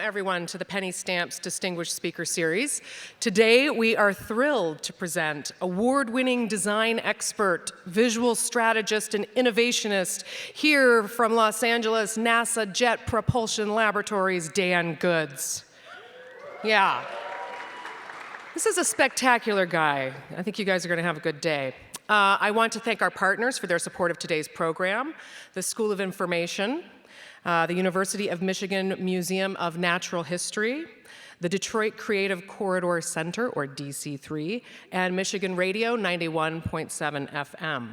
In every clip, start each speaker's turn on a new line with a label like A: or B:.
A: everyone, to the Penny Stamps Distinguished Speaker Series. Today, we are thrilled to present award-winning design expert, visual strategist, and innovationist here from Los Angeles, NASA Jet Propulsion Laboratory's Dan Goods. Yeah. This is a spectacular guy. I think you guys are going to have a good day. I want to thank our partners for their support of today's program, the School of Information, the University of Michigan Museum of Natural History, the Detroit Creative Corridor Center, or DC3, and Michigan Radio 91.7 FM.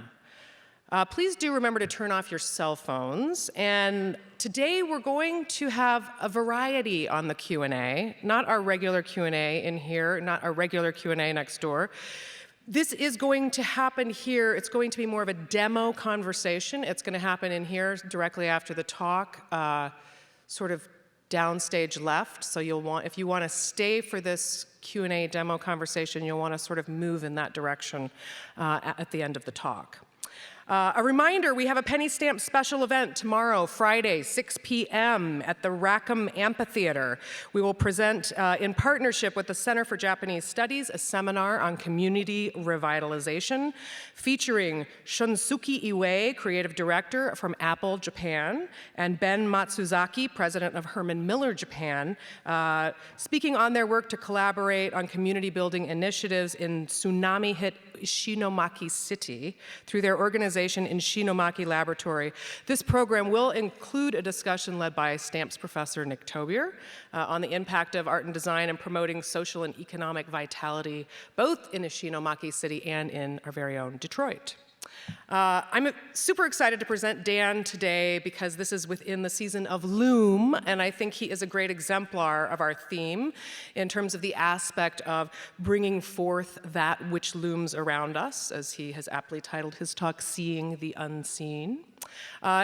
A: Please do remember to turn off your cell phones. And today we're going to have a variety on the Q&A, not our regular Q&A in here, not our regular Q&A next door. This is going to happen here. It's going to be more of a demo conversation. It's going to happen in here directly after the talk, sort of downstage left. So if you want to stay for this Q&A demo conversation, you'll want to sort of move in that direction at the end of the talk. A reminder, we have a Penny Stamp special event tomorrow, Friday, 6 p.m. at the Rackham Amphitheater. We will present, in partnership with the Center for Japanese Studies, a seminar on community revitalization, featuring Shunsuke Iwai, creative director from Apple Japan, and Ben Matsuzaki, president of Herman Miller Japan, speaking on their work to collaborate on community building initiatives in tsunami-hit Ishinomaki City through their organization Ishinomaki Laboratory. This program will include a discussion led by Stamps professor Nick Tobier on the impact of art and design in promoting social and economic vitality, both in Ishinomaki City and in our very own Detroit. I'm super excited to present Dan today because this is within the season of Loom, and I think he is a great exemplar of our theme in terms of the aspect of bringing forth that which looms around us, as he has aptly titled his talk, Seeing the Unseen.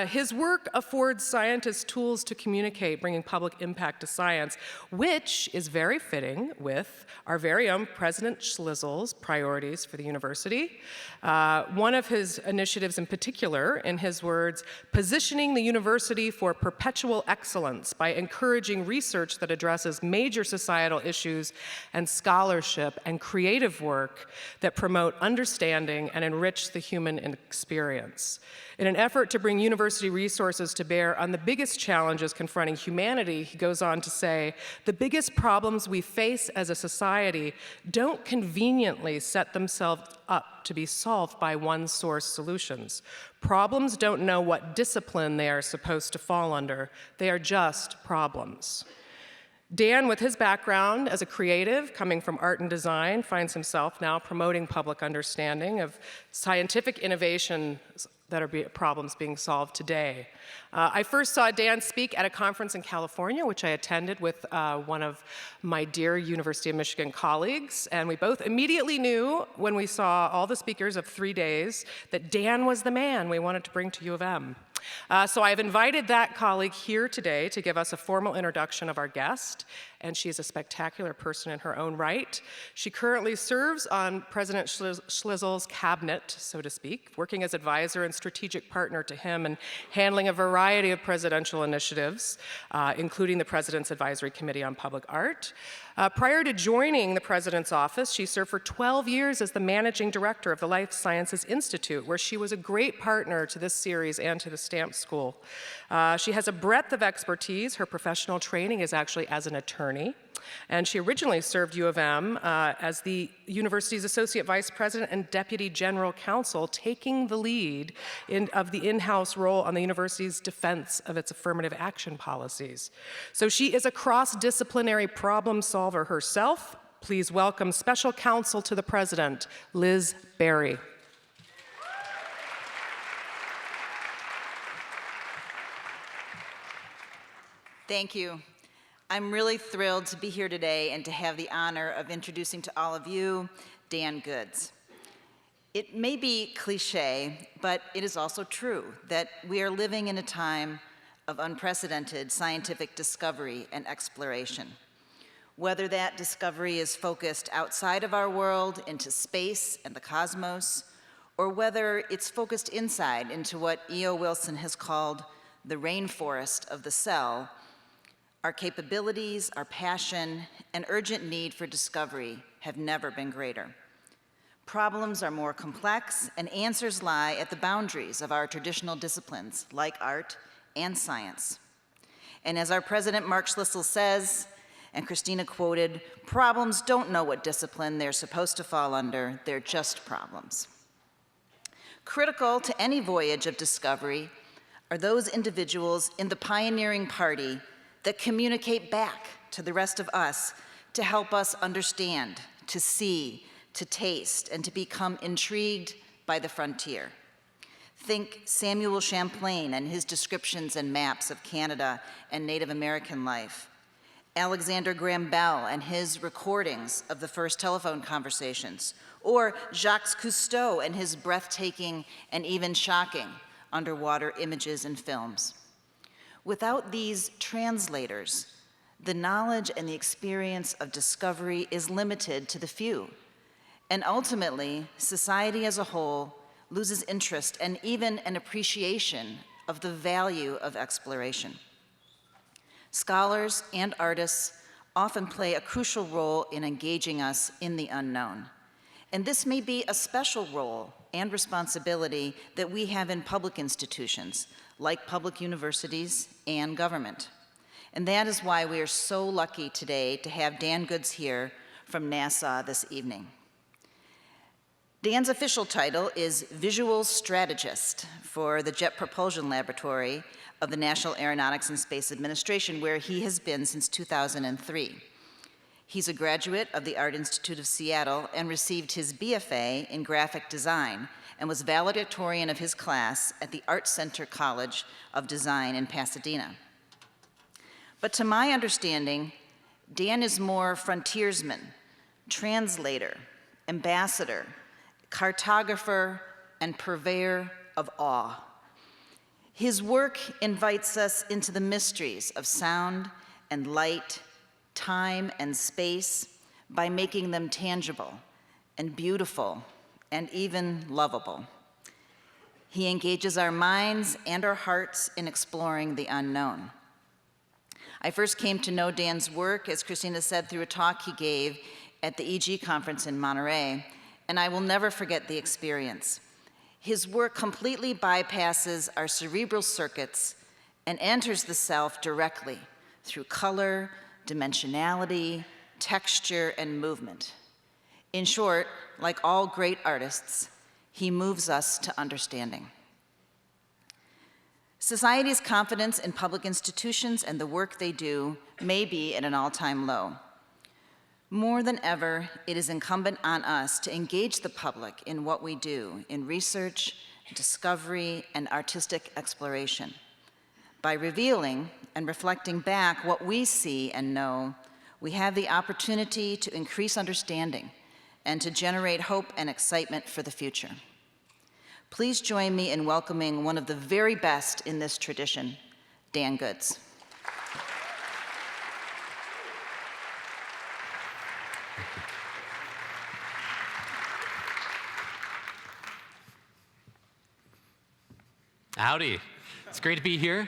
A: His work affords scientists tools to communicate, bringing public impact to science, which is very fitting with our very own President Schlizel's priorities for the university. One of his initiatives in particular, in his words, positioning the university for perpetual excellence by encouraging research that addresses major societal issues and scholarship and creative work that promote understanding and enrich the human experience. In an effort to bring university resources to bear on the biggest challenges confronting humanity, he goes on to say, the biggest problems we face as a society don't conveniently set themselves up to be solved by one-source solutions. Problems don't know what discipline they are supposed to fall under. They are just problems. Dan, with his background as a creative, coming from art and design, finds himself now promoting public understanding of scientific innovation that are problems being solved today. I first saw Dan speak at a conference in California, which I attended with one of my dear University of Michigan colleagues, and we both immediately knew when we saw all the speakers of 3 days that Dan was the man we wanted to bring to U of M. So I've invited that colleague here today to give us a formal introduction of our guest, and she is a spectacular person in her own right. She currently serves on President Schlizel's cabinet, so to speak, working as advisor and strategic partner to him and handling a variety of presidential initiatives, including the President's Advisory Committee on Public Art. Prior to joining the President's office, she served for 12 years as the managing director of the Life Sciences Institute, where she was a great partner to this series and to the Stamp School. She has a breadth of expertise. Her professional training is actually as an attorney. And she originally served U of M as the university's associate vice president and deputy general counsel, taking the lead of the in-house role on the university's defense of its affirmative action policies. So she is a cross-disciplinary problem solver herself. Please welcome special counsel to the president, Liz Berry.
B: Thank you. I'm really thrilled to be here today and to have the honor of introducing to all of you Dan Goods. It may be cliche, but it is also true that we are living in a time of unprecedented scientific discovery and exploration. Whether that discovery is focused outside of our world into space and the cosmos, or whether it's focused inside into what E.O. Wilson has called the rainforest of the cell, Our capabilities, our passion, and urgent need for discovery have never been greater. Problems are more complex, and answers lie at the boundaries of our traditional disciplines, like art and science. And as our president, Mark Schlissel, says, and Christina quoted, problems don't know what discipline they're supposed to fall under, they're just problems. Critical to any voyage of discovery are those individuals in the pioneering party that communicate back to the rest of us to help us understand, to see, to taste, and to become intrigued by the frontier. Think Samuel Champlain and his descriptions and maps of Canada and Native American life, Alexander Graham Bell and his recordings of the first telephone conversations, or Jacques Cousteau and his breathtaking and even shocking underwater images and films. Without these translators, the knowledge and the experience of discovery is limited to the few, and ultimately, society as a whole loses interest and even an appreciation of the value of exploration. Scholars and artists often play a crucial role in engaging us in the unknown. And this may be a special role and responsibility that we have in public institutions, like public universities and government. And that is why we are so lucky today to have Dan Goods here from NASA this evening. Dan's official title is Visual Strategist for the Jet Propulsion Laboratory of the National Aeronautics and Space Administration, where he has been since 2003. He's a graduate of the Art Institute of Seattle and received his BFA in graphic design and was valedictorian of his class at the Art Center College of Design in Pasadena. But to my understanding, Dan is more frontiersman, translator, ambassador, cartographer, and purveyor of awe. His work invites us into the mysteries of sound and light, time and space by making them tangible and beautiful and even lovable. He engages our minds and our hearts in exploring the unknown. I first came to know Dan's work, as Christina said, through a talk he gave at the EG conference in Monterey, and I will never forget the experience. His work completely bypasses our cerebral circuits and enters the self directly through color, dimensionality, texture, and movement. In short, like all great artists, he moves us to understanding. Society's confidence in public institutions and the work they do may be at an all-time low. More than ever, it is incumbent on us to engage the public in what we do in research, discovery, and artistic exploration. By revealing and reflecting back what we see and know, we have the opportunity to increase understanding and to generate hope and excitement for the future. Please join me in welcoming one of the very best in this tradition, Dan Goods.
C: Howdy. It's great to be here.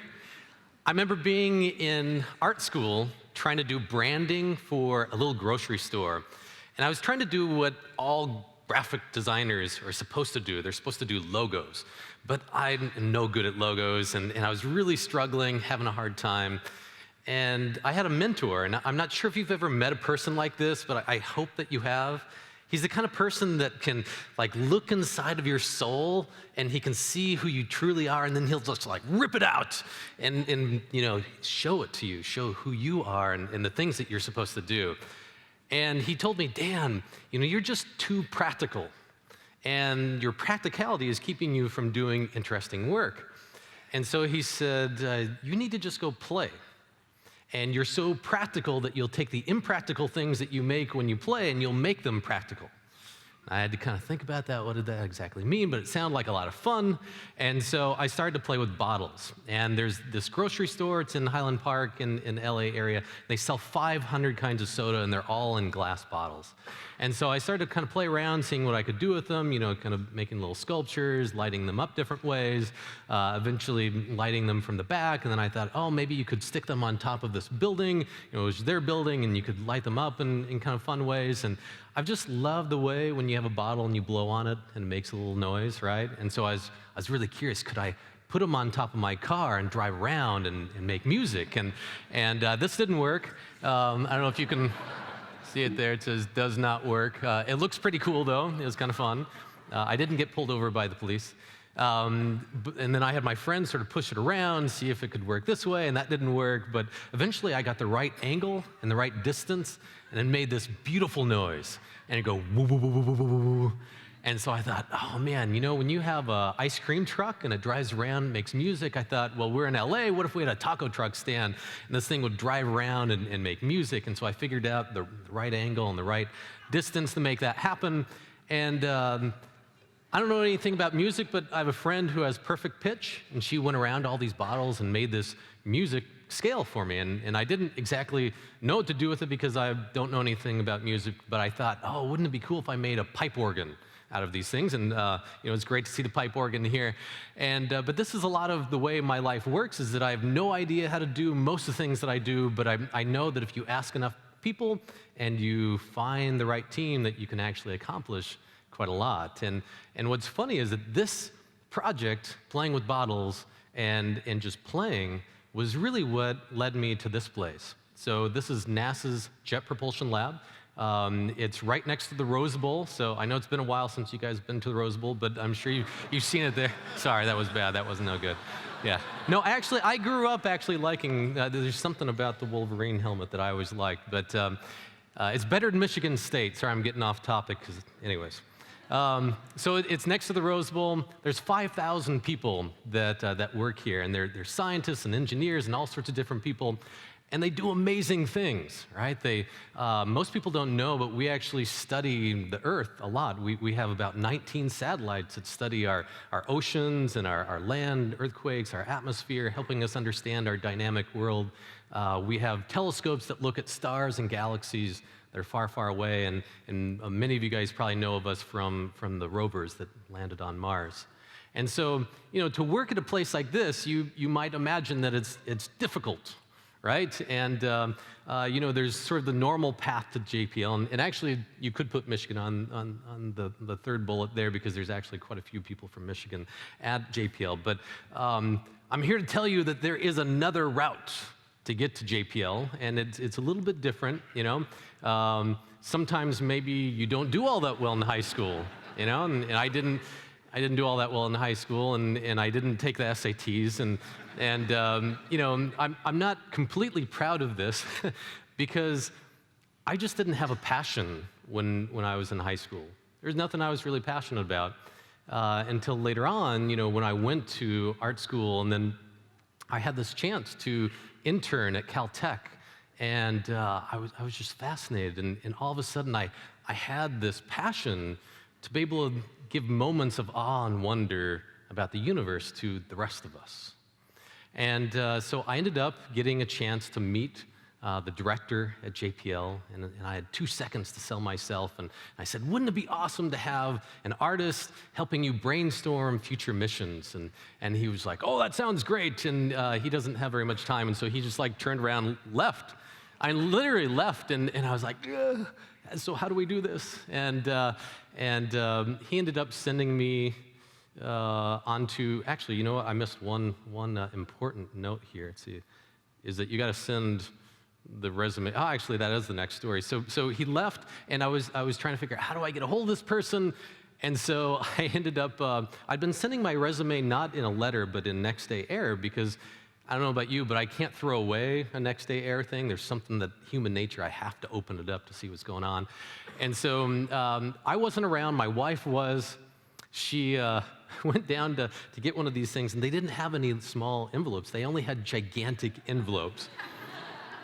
C: I remember being in art school trying to do branding for a little grocery store. And I was trying to do what all graphic designers are supposed to do. They're supposed to do logos. But I'm no good at logos, and I was really struggling, having a hard time. And I had a mentor, and I'm not sure if you've ever met a person like this, but I hope that you have. He's the kind of person that can look inside of your soul, and he can see who you truly are, and then he'll just rip it out and show it to you, show who you are and the things that you're supposed to do. And he told me, Dan, you're just too practical, and your practicality is keeping you from doing interesting work. And so he said, you need to just go play. And you're so practical that you'll take the impractical things that you make when you play and you'll make them practical. I had to kind of think about that. What did that exactly mean? But it sounded like a lot of fun. And so I started to play with bottles. And there's this grocery store. It's in Highland Park in LA area. They sell 500 kinds of soda, and they're all in glass bottles. And so I started to kind of play around, seeing what I could do with them, kind of making little sculptures, lighting them up different ways, eventually lighting them from the back. And then I thought, oh, maybe you could stick them on top of this building. It was their building, and you could light them up in kind of fun ways. And I've just loved the way when you have a bottle and you blow on it and it makes a little noise, right? And so I was really curious, could I put them on top of my car and drive around and make music? And this didn't work. I don't know if you can see it there. It says does not work. It looks pretty cool, though. It was kind of fun. I didn't get pulled over by the police. And then I had my friends sort of push it around, see if it could work this way, and that didn't work. But eventually I got the right angle and the right distance, and it made this beautiful noise. And it go woo, woo, woo, woo, woo, woo, woo. And so I thought, oh man, when you have an ice cream truck and it drives around, makes music, I thought, well, we're in LA, what if we had a taco truck stand and this thing would drive around and make music? And so I figured out the right angle and the right distance to make that happen. And I don't know anything about music, but I have a friend who has perfect pitch, and she went around all these bottles and made this music scale for me. And I didn't exactly know what to do with it because I don't know anything about music, but I thought, oh, wouldn't it be cool if I made a pipe organ out of these things? And it's great to see the pipe organ here. But this is a lot of the way my life works, is that I have no idea how to do most of the things that I do, but I know that if you ask enough people and you find the right team, that you can actually accomplish quite a lot. And what's funny is that this project, playing with bottles and just playing, was really what led me to this place. So this is NASA's Jet Propulsion Lab. It's right next to the Rose Bowl. So I know it's been a while since you guys have been to the Rose Bowl, but I'm sure you've seen it there. Sorry, that was bad. That wasn't no good. Yeah. No, actually, I grew up actually liking, there's something about the Wolverine helmet that I always liked, but it's better than Michigan State. Sorry, I'm getting off topic, anyways. So it's next to the Rose Bowl. There's 5,000 people that work here, and they're scientists and engineers and all sorts of different people, and they do amazing things, right? Most people don't know, but we actually study the Earth a lot. We have about 19 satellites that study our oceans and our land, earthquakes, our atmosphere, helping us understand our dynamic world. We have telescopes that look at stars and galaxies. They're far, far away, and many of you guys probably know of us from the rovers that landed on Mars. And so, to work at a place like this, you might imagine that it's difficult, right? And there's sort of the normal path to JPL, and actually, you could put Michigan on the third bullet there because there's actually quite a few people from Michigan at JPL. But I'm here to tell you that there is another route to get to JPL, and it's a little bit different, Sometimes maybe you don't do all that well in high school, and I didn't do all that well in high school, and I didn't take the SATs, and I'm not completely proud of this because I just didn't have a passion when I was in high school. There's nothing I was really passionate about until later on, when I went to art school, and then I had this chance to intern at Caltech, and I was just fascinated, and all of a sudden I had this passion to be able to give moments of awe and wonder about the universe to the rest of us. And so I ended up getting a chance to meet the director at JPL, and I had 2 seconds to sell myself, and I said, wouldn't it be awesome to have an artist helping you brainstorm future missions? And he was like, oh, that sounds great, and he doesn't have very much time, and so he just turned around and left. I literally left, and I was like, ugh, so how do we do this? And he ended up sending me onto, actually, you know what, I missed one important note here. Let's see, is that you got to send the resume. Oh, actually, that is the next story. So he left, and I was trying to figure out, how do I get a hold of this person? And so I ended up, I'd been sending my resume not in a letter, but in next day air, because I don't know about you, but I can't throw away a next day air thing. There's something that human nature, I have to open it up to see what's going on. And so I wasn't around, my wife was. She went down to get one of these things, and they didn't have any small envelopes. They only had gigantic envelopes.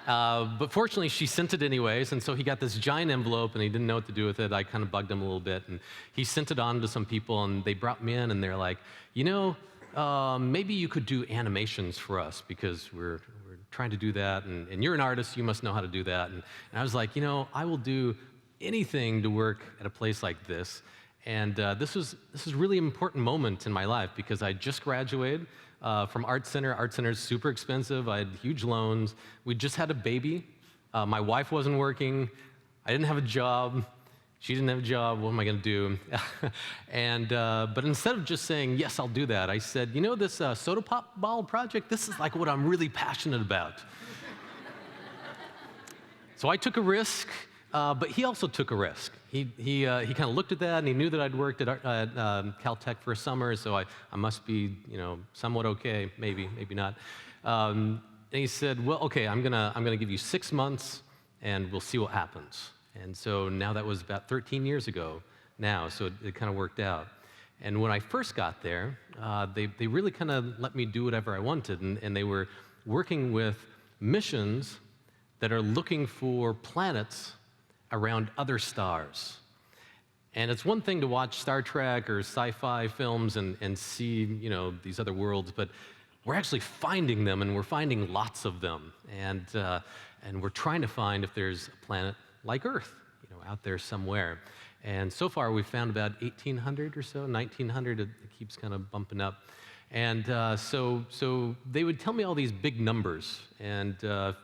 C: But fortunately, she sent it anyways, and so he got this giant envelope, and he didn't know what to do with it. I kind of bugged him a little bit, and he sent it on to some people, and they brought me in, and they're like, you know, maybe you could do animations for us, because we're trying to do that, and you're an artist, you must know how to do that. And I was like, you know, I will do anything to work at a place like this. And this was a really important moment in my life, because I just graduated from Art Center. Art Center is super expensive. I had huge loans. We just had a baby. My wife wasn't working. I didn't have a job. She didn't have a job. What am I going to do? But instead of just saying, yes, I'll do that, I said, you know, this soda pop ball project, this is like what I'm really passionate about. So I took a risk, but he also took a risk. He kind of looked at that, and he knew that I'd worked at Caltech for a summer, so I must be, you know, somewhat okay, maybe not. And he said, well, okay, I'm gonna give you 6 months, and we'll see what happens. And so now that was about 13 years ago now, so it kind of worked out. And when I first got there, they really kind of let me do whatever I wanted, and they were working with missions that are looking for planets around other stars. And it's one thing to watch Star Trek or sci-fi films and see, you know, these other worlds, but we're actually finding them, and we're finding lots of them. And we're trying to find if there's a planet like Earth, you know, out there somewhere. And so far, we've found about 1,800 or so, 1,900. It keeps kind of bumping up. And so they would tell me all these big numbers. And if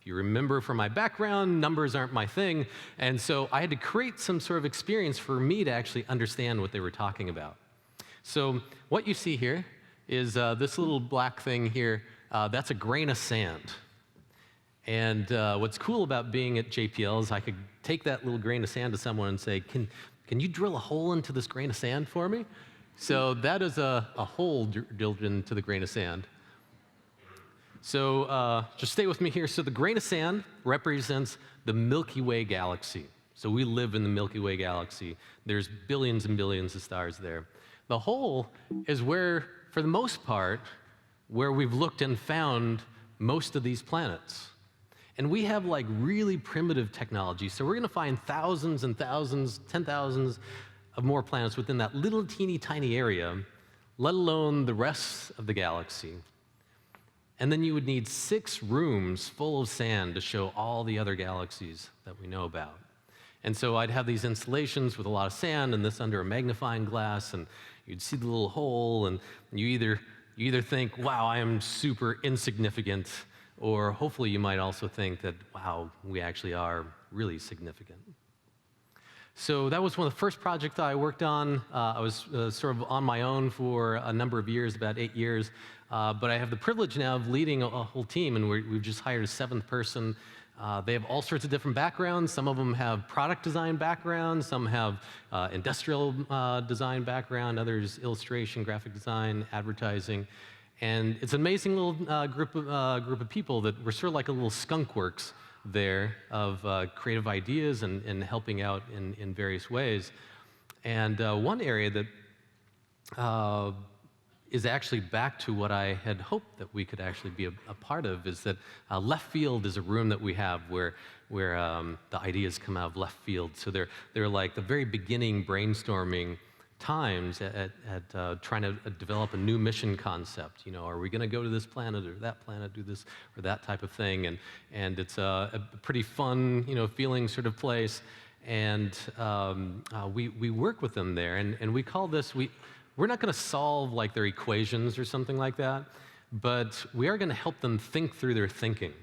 C: you remember from my background, numbers aren't my thing. And so I had to create some sort of experience for me to actually understand what they were talking about. So what you see here is this little black thing here. That's a grain of sand. And what's cool about being at JPL is I could take that little grain of sand to someone and say, can you drill a hole into this grain of sand for me? So that is a hole drilled into the grain of sand. So just stay with me here. So the grain of sand represents the Milky Way galaxy. So we live in the Milky Way galaxy. There's billions and billions of stars there. The hole is where, for the most part, where we've looked and found most of these planets. And we have like really primitive technology. So we're going to find thousands and thousands, 10,000s of more planets within that little teeny tiny area, let alone the rest of the galaxy. And then you would need 6 rooms full of sand to show all the other galaxies that we know about. And so I'd have these installations with a lot of sand and this under a magnifying glass, and you'd see the little hole, and you either think, wow, I am super insignificant, or hopefully you might also think that, wow, we actually are really significant. So that was one of the first projects I worked on. I was sort of on my own for a number of years, about 8 years. But I have the privilege now of leading a whole team, and we've just hired a 7th person. They have all sorts of different backgrounds. Some of them have product design backgrounds, some have industrial design background, others illustration, graphic design, advertising. And it's an amazing little group of people that we're sort of like a little skunk works there of creative ideas and helping out in various ways. And one area that is actually back to what I had hoped that we could actually be a part of is that left field is a room that we have where the ideas come out of left field. So they're like the very beginning brainstorming times at trying to develop a new mission concept. You know, are we going to go to this planet or that planet, do this or that type of thing? And it's a pretty fun, you know, feeling sort of place. And we work with them there, and we call this, we're not going to solve like their equations or something like that, but we are going to help them think through their thinking.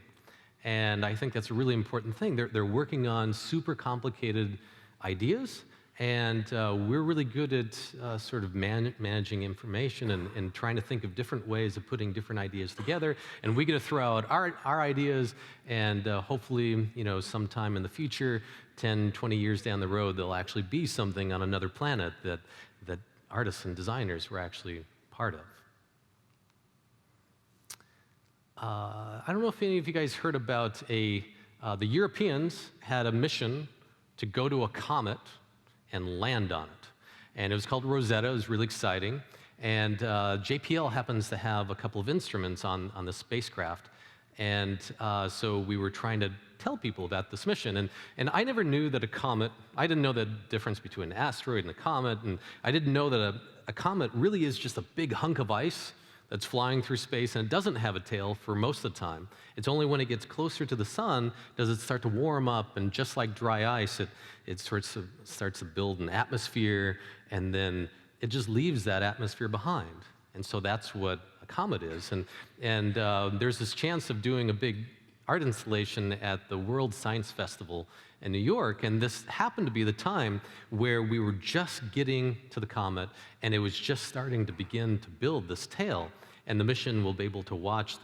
C: And I think that's a really important thing. They're working on super complicated ideas, and we're really good at sort of managing information and trying to think of different ways of putting different ideas together. And we get to throw out our ideas, and hopefully, you know, sometime in the future, 10, 20 years down the road, there'll actually be something on another planet that artists and designers were actually part of. I don't know if any of you guys heard about the Europeans had a mission to go to a comet and land on it. And it was called Rosetta. It was really exciting. And JPL happens to have a couple of instruments on the spacecraft And so we were trying to tell people about this mission. And I never knew that a comet, I didn't know the difference between an asteroid and a comet, and I didn't know that a comet really is just a big hunk of ice that's flying through space, and it doesn't have a tail for most of the time. It's only when it gets closer to the sun does it start to warm up, and just like dry ice, it starts to build an atmosphere, and then it just leaves that atmosphere behind. And so that's what a comet is. And there's this chance of doing a big art installation at the World Science Festival in New York, and this happened to be the time where we were just getting to the comet, and it was just starting to begin to build this tail. And the mission will be able to watch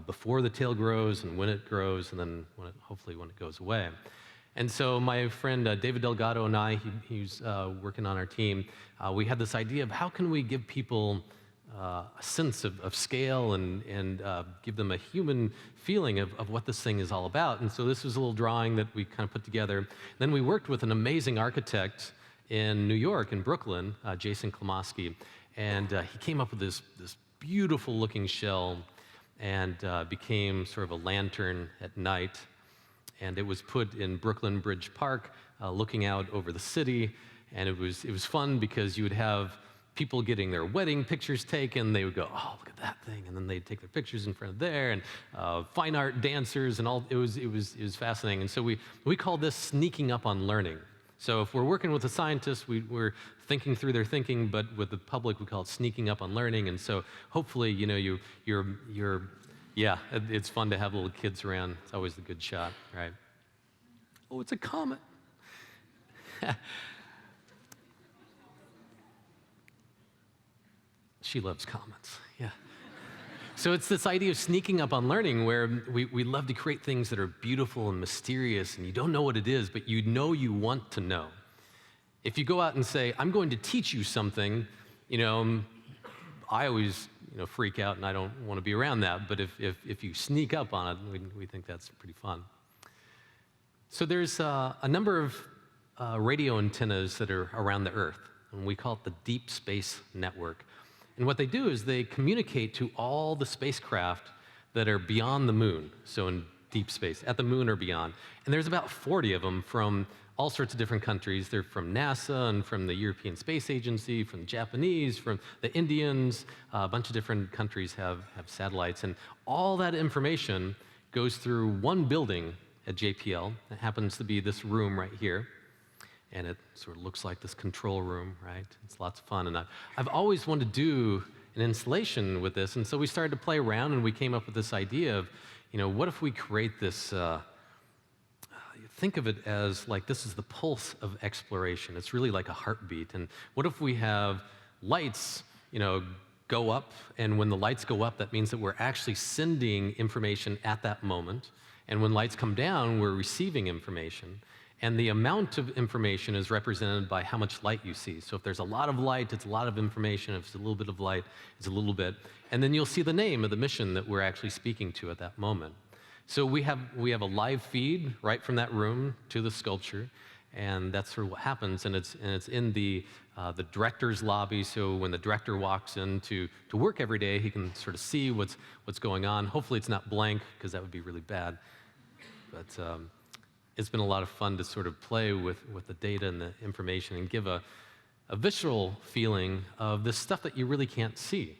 C: before the tail grows and when it grows, and then hopefully when it goes away. And so my friend David Delgado and I, he's working on our team, we had this idea of how can we give people a sense of scale and give them a human feeling of what this thing is all about. And so this was a little drawing that we kind of put together. Then we worked with an amazing architect in New York, in Brooklyn, Jason Klomoski, and he came up with this beautiful looking shell and became sort of a lantern at night. And it was put in Brooklyn Bridge Park, looking out over the city. And it was fun because you would have people getting their wedding pictures taken. They would go, oh, look at that thing. And then they'd take their pictures in front of there, and fine art dancers and all. It was fascinating. And so we call this sneaking up on learning. So if we're working with a scientist, we're thinking through their thinking, but with the public, we call it sneaking up on learning. And so hopefully, yeah, it's fun to have little kids around. It's always a good shot, right? Oh, it's a comet. She loves comets, yeah. So it's this idea of sneaking up on learning where we love to create things that are beautiful and mysterious, and you don't know what it is, but you know you want to know. If you go out and say, I'm going to teach you something, I always freak out, and I don't want to be around that. But if you sneak up on it, we think that's pretty fun. So there's a number of radio antennas that are around the Earth, and we call it the Deep Space Network. And what they do is they communicate to all the spacecraft that are beyond the moon, so in deep space, at the moon or beyond. And there's about 40 of them from all sorts of different countries. They're from NASA and from the European Space Agency, from the Japanese, from the Indians. A bunch of different countries have satellites. And all that information goes through one building at JPL. It happens to be this room right here. And it sort of looks like this control room, right? It's lots of fun. And I've always wanted to do an installation with this. And so we started to play around, and we came up with this idea of, what if we create this, think of it as like this is the pulse of exploration. It's really like a heartbeat. And what if we have lights, go up, and when the lights go up, that means that we're actually sending information at that moment. And when lights come down, we're receiving information. And the amount of information is represented by how much light you see. So if there's a lot of light, it's a lot of information. If it's a little bit of light, it's a little bit. And then you'll see the name of the mission that we're actually speaking to at that moment. So we have a live feed right from that room to the sculpture, and that's sort of what happens. And it's in the director's lobby. So when the director walks in to work every day, he can sort of see what's going on. Hopefully it's not blank, because that would be really bad. But it's been a lot of fun to sort of play with the data and the information and give a visceral feeling of this stuff that you really can't see,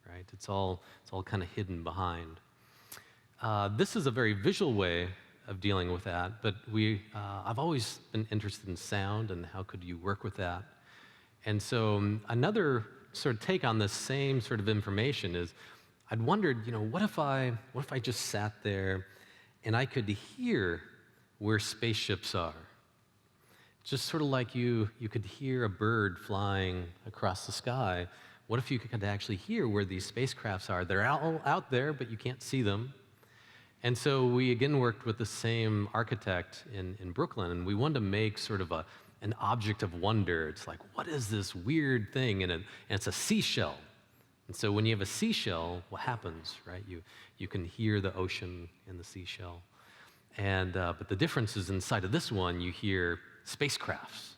C: right? It's all kind of hidden behind. This is a very visual way of dealing with that, but I've always been interested in sound and how could you work with that. And so another sort of take on this same sort of information is I'd wondered, what if I just sat there and I could hear where spaceships are? Just sort of like you could hear a bird flying across the sky. What if you could actually hear where these spacecrafts are? They're all out there, but you can't see them. And so we again worked with the same architect in Brooklyn, and we wanted to make sort of an object of wonder. It's like, what is this weird thing? And it's a seashell. And so when you have a seashell, what happens, right? You can hear the ocean in the seashell. And but the difference is inside of this one, you hear spacecrafts,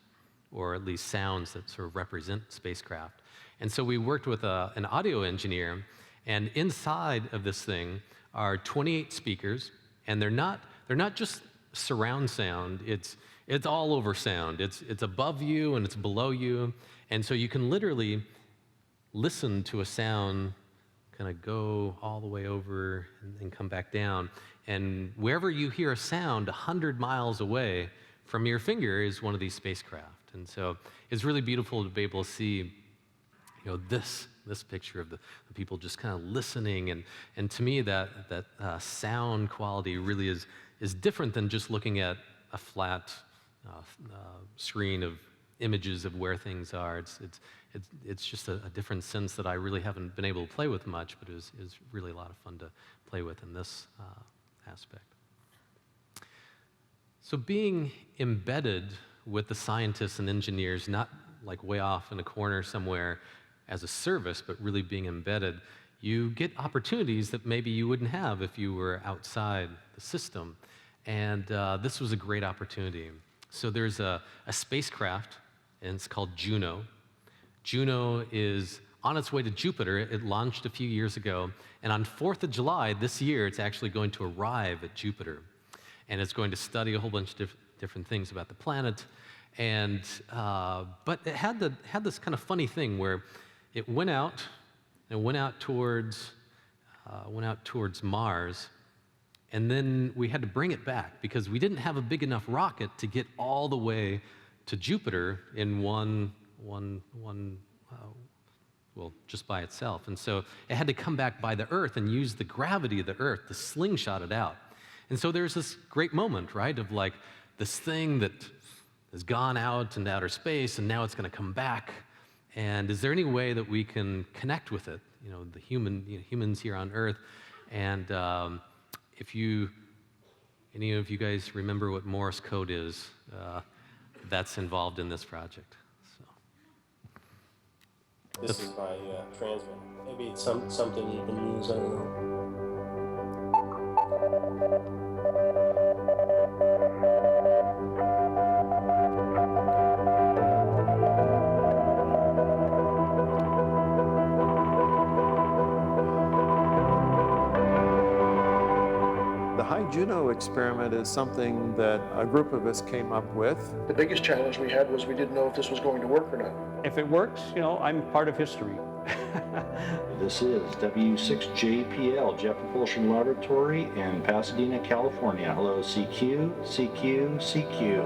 C: or at least sounds that sort of represent spacecraft. And so we worked with an audio engineer, and inside of this thing are 28 speakers, and they're not just surround sound. It's all over sound. It's above you and it's below you, and so you can literally listen to a sound kind of go all the way over and come back down. And wherever you hear a sound 100 miles away from your finger is one of these spacecraft. And so it's really beautiful to be able to see, this picture of the people just kind of listening. And to me, that sound quality really is different than just looking at a flat screen of images of where things are. It's just a different sense that I really haven't been able to play with much, but is really a lot of fun to play with in this aspect. So being embedded with the scientists and engineers, not like way off in a corner somewhere as a service, but really being embedded, you get opportunities that maybe you wouldn't have if you were outside the system. And this was a great opportunity. So there's a spacecraft, and it's called Juno. Juno is on its way to Jupiter. It launched a few years ago, and on 4th of July this year, it's actually going to arrive at Jupiter. And it's going to study a whole bunch of different things about the planet. And but it had this kind of funny thing where it went out towards Mars, and then we had to bring it back because we didn't have a big enough rocket to get all the way to Jupiter in just by itself. And so it had to come back by the Earth and use the gravity of the Earth to slingshot it out. And so there's this great moment, right, of like this thing that has gone out into outer space and now it's going to come back. And is there any way that we can connect with it, the humans here on Earth? And if any of you guys remember what Morse Code is, that's involved in this project. So.
D: This is by transmit. Maybe it's something you can use, I don't know.
E: The Juno experiment is something that a group of us came up with.
F: The biggest challenge we had was we didn't know if this was going to work or not.
G: If it works, I'm part of history.
H: This is W6 JPL Jet Propulsion Laboratory in Pasadena, California. Hello, CQ, CQ, CQ.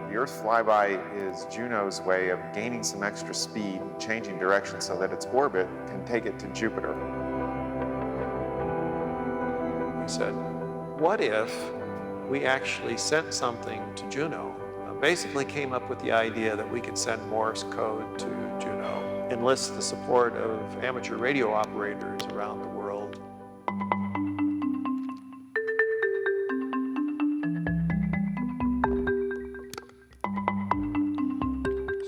I: The Earth's flyby is Juno's way of gaining some extra speed, changing direction so that its orbit can take it to Jupiter.
E: We said, what if we actually sent something to Juno? Basically came up with the idea that we could send Morse code to Juno, enlist the support of amateur radio operators around the world.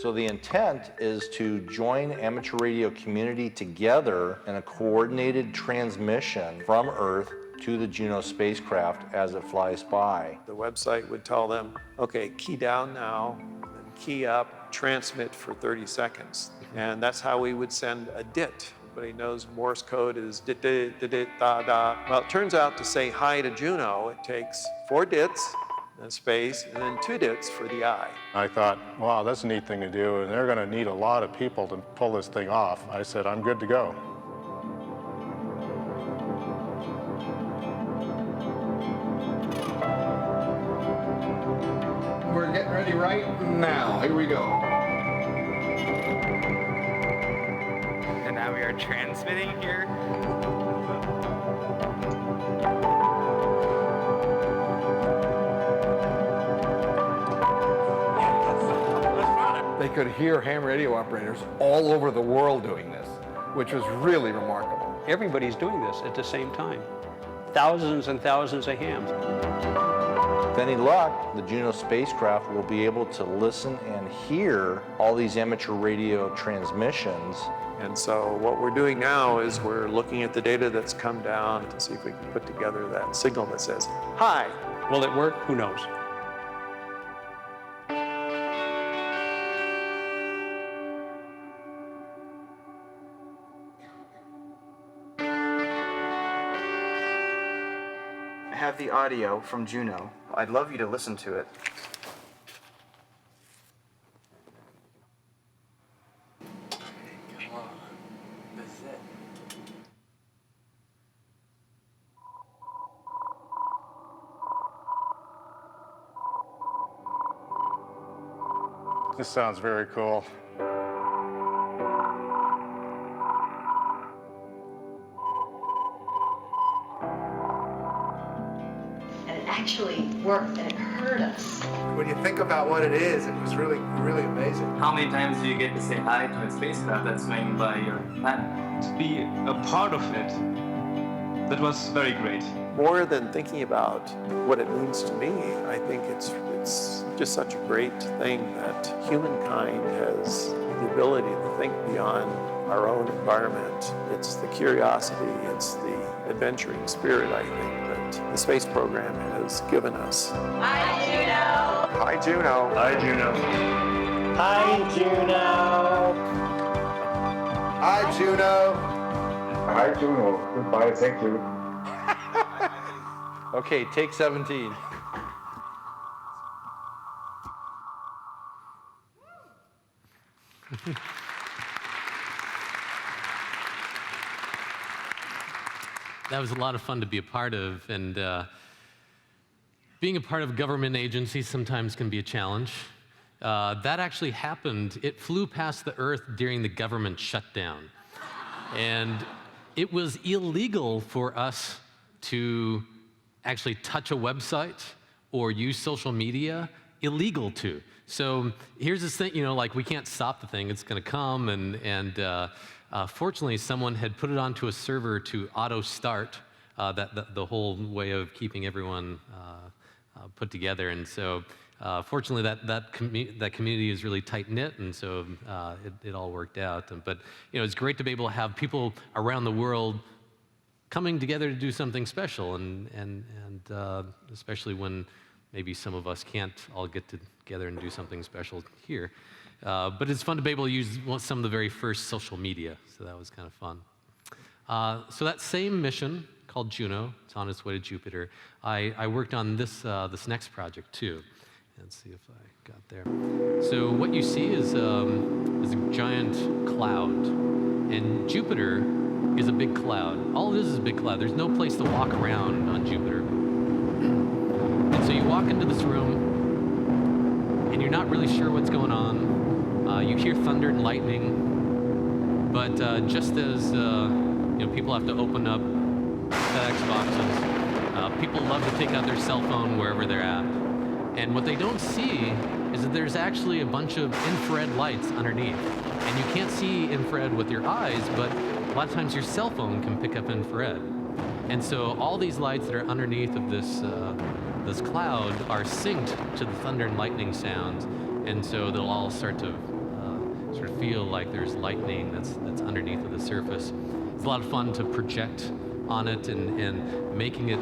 H: So the intent is to join amateur radio community together in a coordinated transmission from Earth to the Juno spacecraft as it flies by.
E: The website would tell them, okay, key down now, and key up, transmit for 30 seconds. And that's how we would send a DIT. Everybody knows Morse code is dit, dit, dit, dit, da, da. Well, it turns out to say hi to Juno, it takes 4 DITs, in space, and then 2 DITs for the eye.
F: I thought, wow, that's a neat thing to do, and they're going to need a lot of people to pull this thing off. I said, I'm good to go.
J: We're getting ready right now. Here we go.
K: And now we are transmitting here.
J: They could hear ham radio operators all over the world doing this, which was really remarkable.
G: Everybody's doing this at the same time. Thousands and thousands of hams.
H: With any luck, the Juno spacecraft will be able to listen and hear all these amateur radio transmissions.
E: And so what we're doing now is we're looking at the data that's come down to see if we can put together that signal that says, hi,
G: Will it work? Who knows?
K: I have the audio from Juno. I'd love you to listen to it. Come on. This is it.
F: This sounds very cool.
L: And it actually worked and it heard us.
M: When you think about what it is, it was really, really amazing.
K: How many times do you get to say hi to a spacecraft that's swinging by your planet?
N: To be a part of it, that was very great.
E: More than thinking about what it means to me, I think it's just such a great thing that humankind has the ability to think beyond our own environment. It's the curiosity, it's the adventuring spirit, I think, that the space program has given us.
L: Hi, Juno!
I: Hi, Juno.
D: Hi, Juno.
M: Hi, Juno! Hi, Juno!
I: Hi, Juno. Goodbye. Thank you.
H: Okay, take 17.
C: That was a lot of fun to be a part of, and being a part of government agencies sometimes can be a challenge. That actually happened. It flew past the Earth during the government shutdown. And it was illegal for us to actually touch a website or use social media, illegal to. So here's this thing, like we can't stop the thing, it's gonna come, and fortunately someone had put it onto a server to auto-start, the whole way of keeping everyone put together, and so fortunately that community is really tight-knit, and so it all worked out. But it's great to be able to have people around the world coming together to do something special, and especially when maybe some of us can't all get together and do something special here. But it's fun to be able to use some of the very first social media, so that was kind of fun. So that same mission, called Juno, it's on its way to Jupiter. I worked on this next project too. Let's see if I got there. So what you see is a giant cloud, and Jupiter is a big cloud. All it is a big cloud. There's no place to walk around on Jupiter. And so you walk into this room, and you're not really sure what's going on. You hear thunder and lightning, but just as people have to open up FedEx boxes, people love to take out their cell phone wherever they're at. And what they don't see is that there's actually a bunch of infrared lights underneath. And you can't see infrared with your eyes, but a lot of times your cell phone can pick up infrared. And so all these lights that are underneath of this cloud are synced to the thunder and lightning sounds, and so they'll all start to sort of feel like there's lightning that's underneath of the surface. It's a lot of fun to project on it, and making it,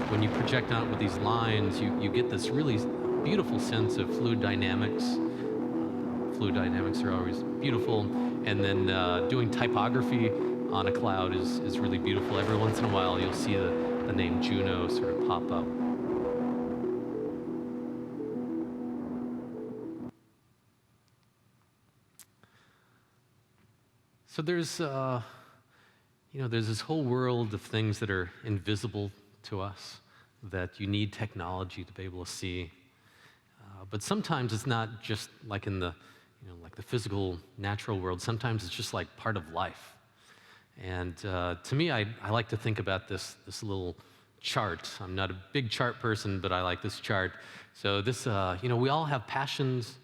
C: when you project on it with these lines, you get this really beautiful sense of fluid dynamics. Fluid dynamics are always beautiful, and then doing typography on a cloud is really beautiful. Every once in a while you'll see the name Juno sort of pop up. So there's this whole world of things that are invisible to us, that you need technology to be able to see. But sometimes it's not just like in the physical, natural world. Sometimes it's just like part of life. And to me, I like to think about this little chart. I'm not a big chart person, but I like this chart. So this, we all have passions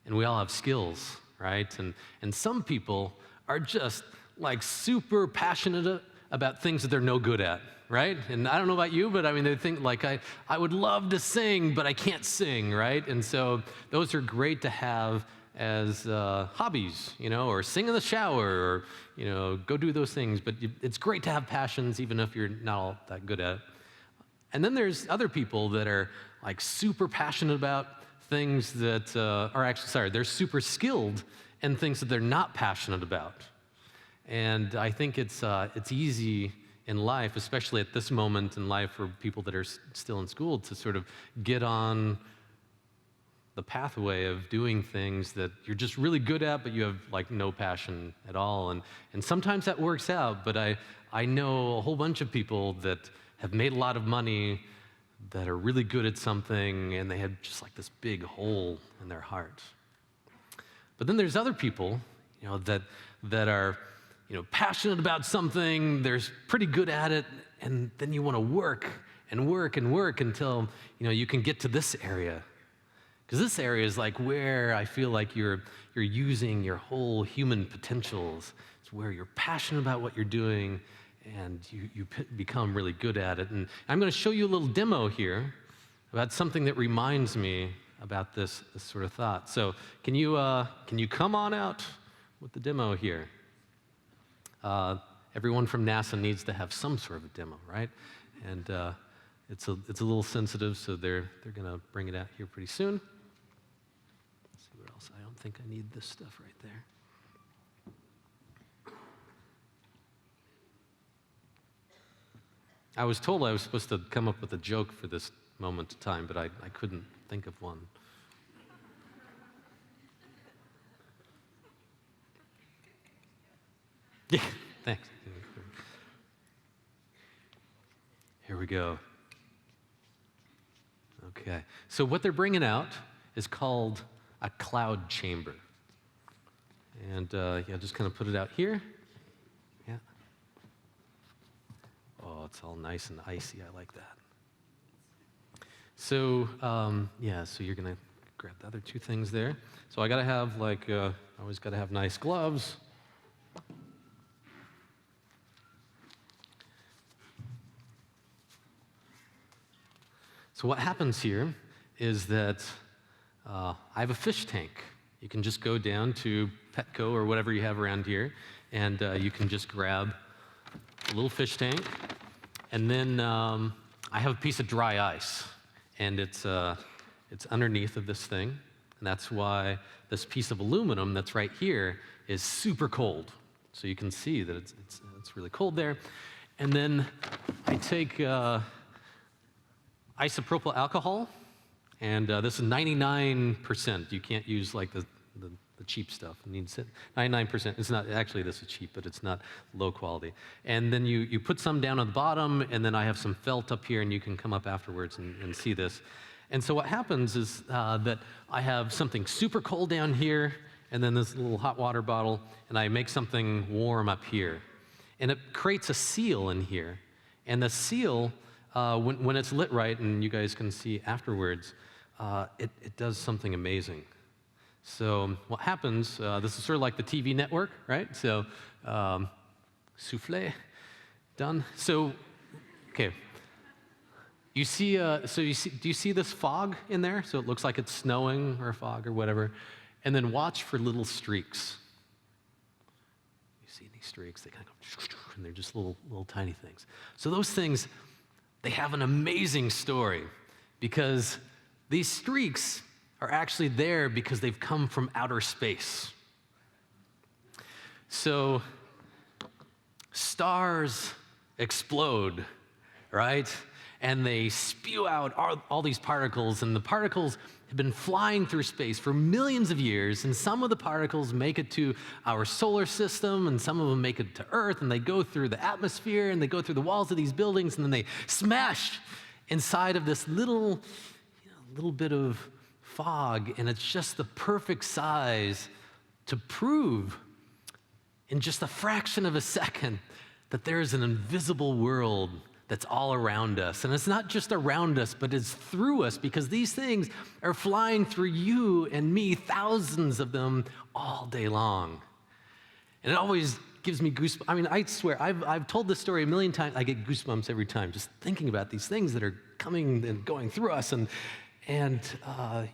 C: and we all have skills, right? And some people are just like super passionate about things that they're no good at, right? And I don't know about you, but I mean, they think like, I would love to sing, but I can't sing, right? And so those are great to have as hobbies, or sing in the shower, or go do those things. But it's great to have passions, even if you're not all that good at it. And then there's other people that are like super passionate about things that they're super skilled in things that they're not passionate about. And I think it's easy in life, especially at this moment in life for people that are still in school, to sort of get on the pathway of doing things that you're just really good at, but you have like no passion at all. And sometimes that works out, but I know a whole bunch of people that have made a lot of money that are really good at something, and they had just like this big hole in their heart. But then there's other people, that are, passionate about something, they're pretty good at it, and then you want to work and work and work until, you can get to this area. Because this area is like where I feel like you're using your whole human potentials. It's where you're passionate about what you're doing, and you become really good at it. And I'm going to show you a little demo here about something that reminds me about this sort of thought. So can you come on out with the demo here? Everyone from NASA needs to have some sort of a demo, right? And it's a little sensitive, so they're going to bring it out here pretty soon. Let's see what else. I don't think I need this stuff right there. I was told I was supposed to come up with a joke for this moment of time, but I couldn't think of one. Yeah, thanks. Here we go. Okay, so what they're bringing out is called a cloud chamber. And just kind of put it out here. Yeah. Oh, it's all nice and icy. I like that. So, so you're going to grab the other two things there. So I got to have, I always got to have nice gloves. So what happens here is that I have a fish tank. You can just go down to Petco or whatever you have around here, and you can just grab a little fish tank. And then I have a piece of dry ice, and it's underneath of this thing. And that's why this piece of aluminum that's right here is super cold. So you can see that it's really cold there. And then I take isopropyl alcohol, and this is 99%. You can't use like the cheap stuff. It needs 99%. It's not, actually this is cheap, but it's not low quality. And then you put some down on the bottom, and then I have some felt up here, and you can come up afterwards and see this. And so what happens is that I have something super cold down here, and then this little hot water bottle, and I make something warm up here. And it creates a seal in here. And the seal, when it's lit right, and you guys can see afterwards, it does something amazing. So what happens, this is sort of like the TV network, right? So souffle, done. So, okay. Do you see this fog in there? So it looks like it's snowing or fog or whatever. And then watch for little streaks. You see these streaks, they kind of go, and they're just little tiny things. So those things, they have an amazing story, because these streaks are actually there because they've come from outer space. So stars explode, right? And they spew out all these particles, and the particles have been flying through space for millions of years, and some of the particles make it to our solar system, and some of them make it to Earth, and they go through the atmosphere, and they go through the walls of these buildings, and then they smash inside of this little bit of fog, and it's just the perfect size to prove in just a fraction of a second that there's an invisible world that's all around us. And it's not just around us, but it's through us, because these things are flying through you and me, thousands of them all day long. And it always gives me goosebumps. I mean, I swear, I've told this story a million times. I get goosebumps every time just thinking about these things that are coming and going through us. And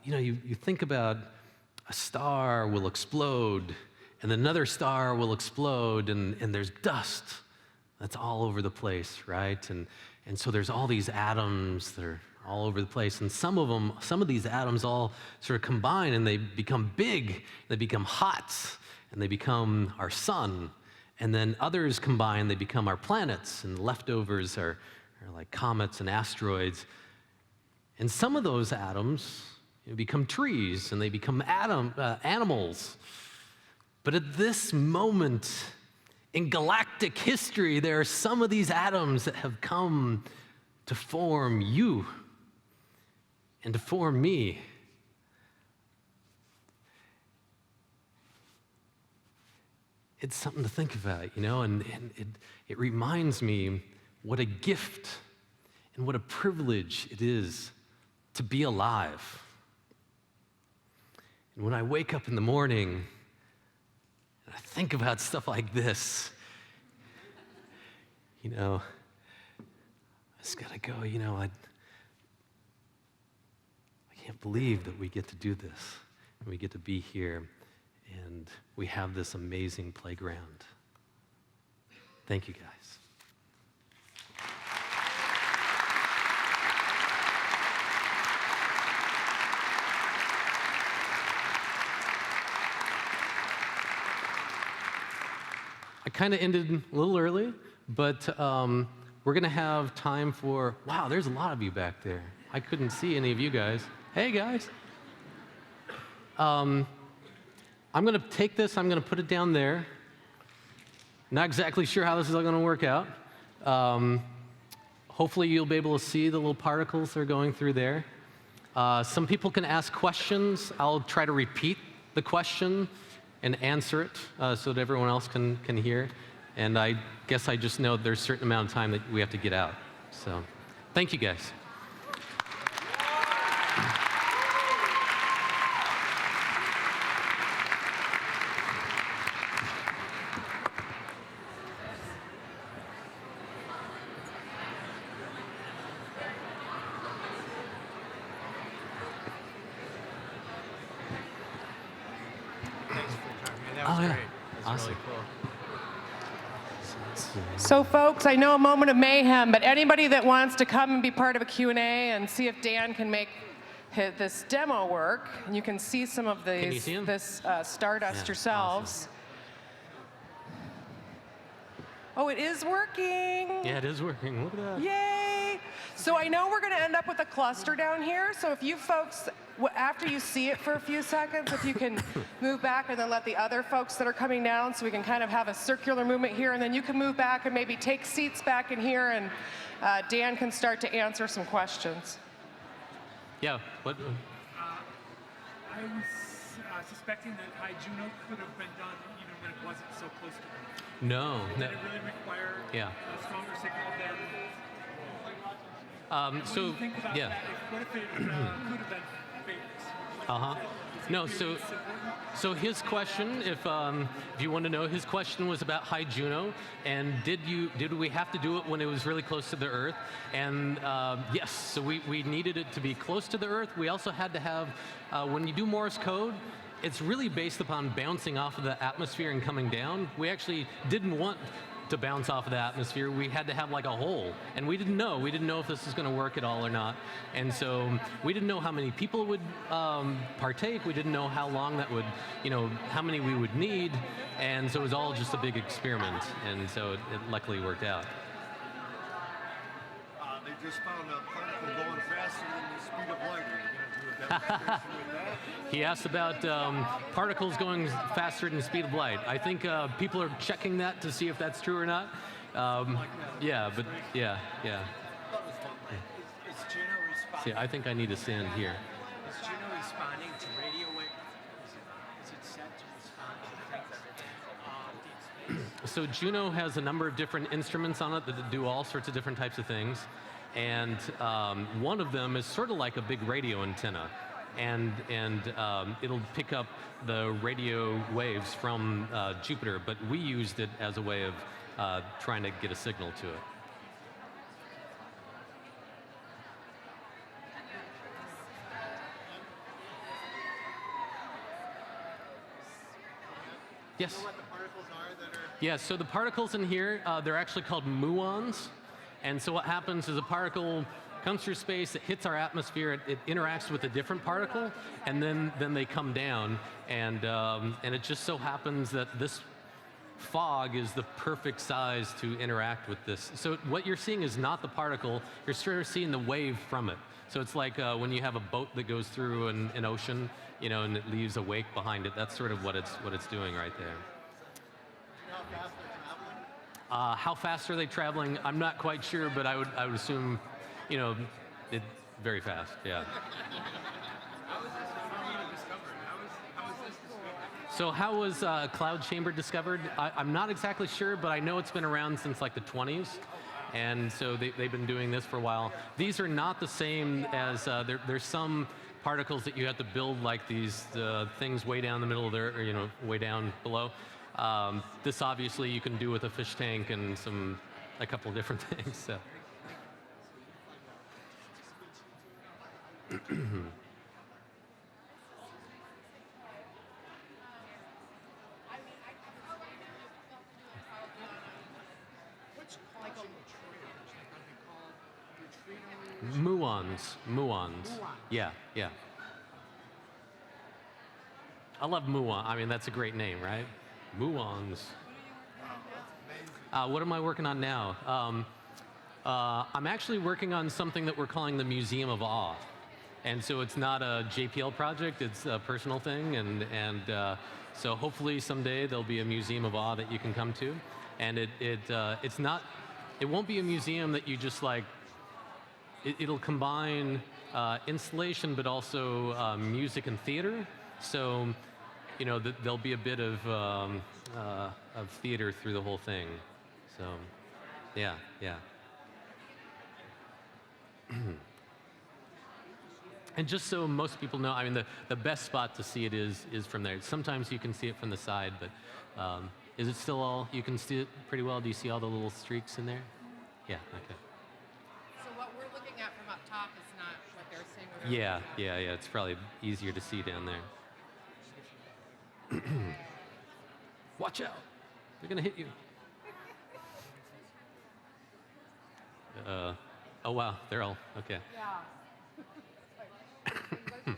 C: you think about a star will explode, and another star will explode, and there's dust that's all over the place, right? And so there's all these atoms that are all over the place, and some of these atoms all sort of combine and they become big, they become hot, and they become our sun. And then others combine, they become our planets, and the leftovers are like comets and asteroids. And some of those atoms become trees, and they become animals. But at this moment in galactic history, there are some of these atoms that have come to form you and to form me. It's something to think about, and it reminds me what a gift and what a privilege it is to be alive. And when I wake up in the morning and I think about stuff like this, I just gotta go, I can't believe that we get to do this, and we get to be here, and we have this amazing playground. Thank you, guys. I kind of ended a little early, but we're going to have time for, wow, there's a lot of you back there. I couldn't see any of you guys. Hey, guys. I'm going to take this, I'm going to put it down there. Not exactly sure how this is all going to work out. Hopefully you'll be able to see the little particles that are going through there. Some people can ask questions. I'll try to repeat the question and answer it so that everyone else can hear. And I guess I just know there's a certain amount of time that we have to get out. So thank you, guys.
A: So folks, I know a moment of mayhem, but anybody that wants to come and be part of a Q&A and see if Dan can make this demo work, and you can see some of these, this Stardust yourselves. Awesome. Oh, it is working.
C: Yeah, it is working. Look at that.
A: Yay! So I know we're going to end up with a cluster down here, so if you folks, after you see it for a few seconds, if you can move back and then let the other folks that are coming down so we can kind of have a circular movement here, and then you can move back and maybe take seats back in here, and Dan can start to answer some questions.
C: Yeah, what?
O: I was suspecting that high Juno could have been done even when it wasn't so close to Earth.
C: No.
O: Did it really require a stronger signal than... what do you think about that? What if it could have been famous?
C: No, so his question, if you want to know, his question was about high Juno, and did we have to do it when it was really close to the Earth? And yes, so we needed it to be close to the Earth. We also had to have, when you do Morse code, it's really based upon bouncing off of the atmosphere and coming down. We actually didn't want to bounce off of the atmosphere. We had to have like a hole, and we didn't know. We didn't know if this was going to work at all or not, and so we didn't know how many people would partake. We didn't know how long that would, how many we would need, and so it was all just a big experiment, and so it luckily worked out.
P: They just found a particle going faster than the speed of light. Are you going to do a demonstration with that?
C: He asked about particles going faster than the speed of light. I think people are checking that to see if that's true or not. Yeah.
P: Is Juno responding?
C: See, I think I need to stand here.
P: Is Juno responding to radio waves? Is it set to respond to things?
C: So Juno has a number of different instruments on it that do all sorts of different types of things. And one of them is sort of like a big radio antenna. And it'll pick up the radio waves from Jupiter, but we used it as a way of trying to get a signal to it. Yes?
P: Do you know what the particles are that are...
C: Yeah, so the particles in here, they're actually called muons. And so what happens is a particle comes through space, it hits our atmosphere, it interacts with a different particle, and then they come down. And it just so happens that this fog is the perfect size to interact with this. So what you're seeing is not the particle, you're sort of seeing the wave from it. So it's like when you have a boat that goes through an ocean, you know, and it leaves a wake behind it. That's sort of what it's doing right there. How fast are they traveling? I'm not quite sure, but I would assume, you know, very fast. Yeah. So how was cloud chamber discovered? I'm not exactly sure, but I know it's been around since like the 20s. And so they've been doing this for a while. These are not the same as, there's some particles that you have to build, like these things way down the middle of there, or, you know, way down below. This obviously you can do with a fish tank and a couple of different things. So. Muons. Yeah. I love Muon. I mean, that's a great name, right? Muons. What am I working on now? I'm actually working on something that we're calling the Museum of Awe. And so it's not a JPL project, it's a personal thing. And so hopefully someday there'll be a Museum of Awe that you can come to. And it won't be a museum that you just like, it'll combine installation, but also music and theater. So, you know, there'll be a bit of theater through the whole thing. So, yeah. And just so most people know, I mean, the best spot to see it is from there. Sometimes you can see it from the side, but is it still all, you can see it pretty well? Do you see all the little streaks in there? Yeah, okay.
A: So what we're looking at from up top is not what they're seeing?
C: Yeah. It's probably easier to see down there. Watch out. They're going to hit you. Oh, wow. They're all, okay.
A: Yeah. Get a good look.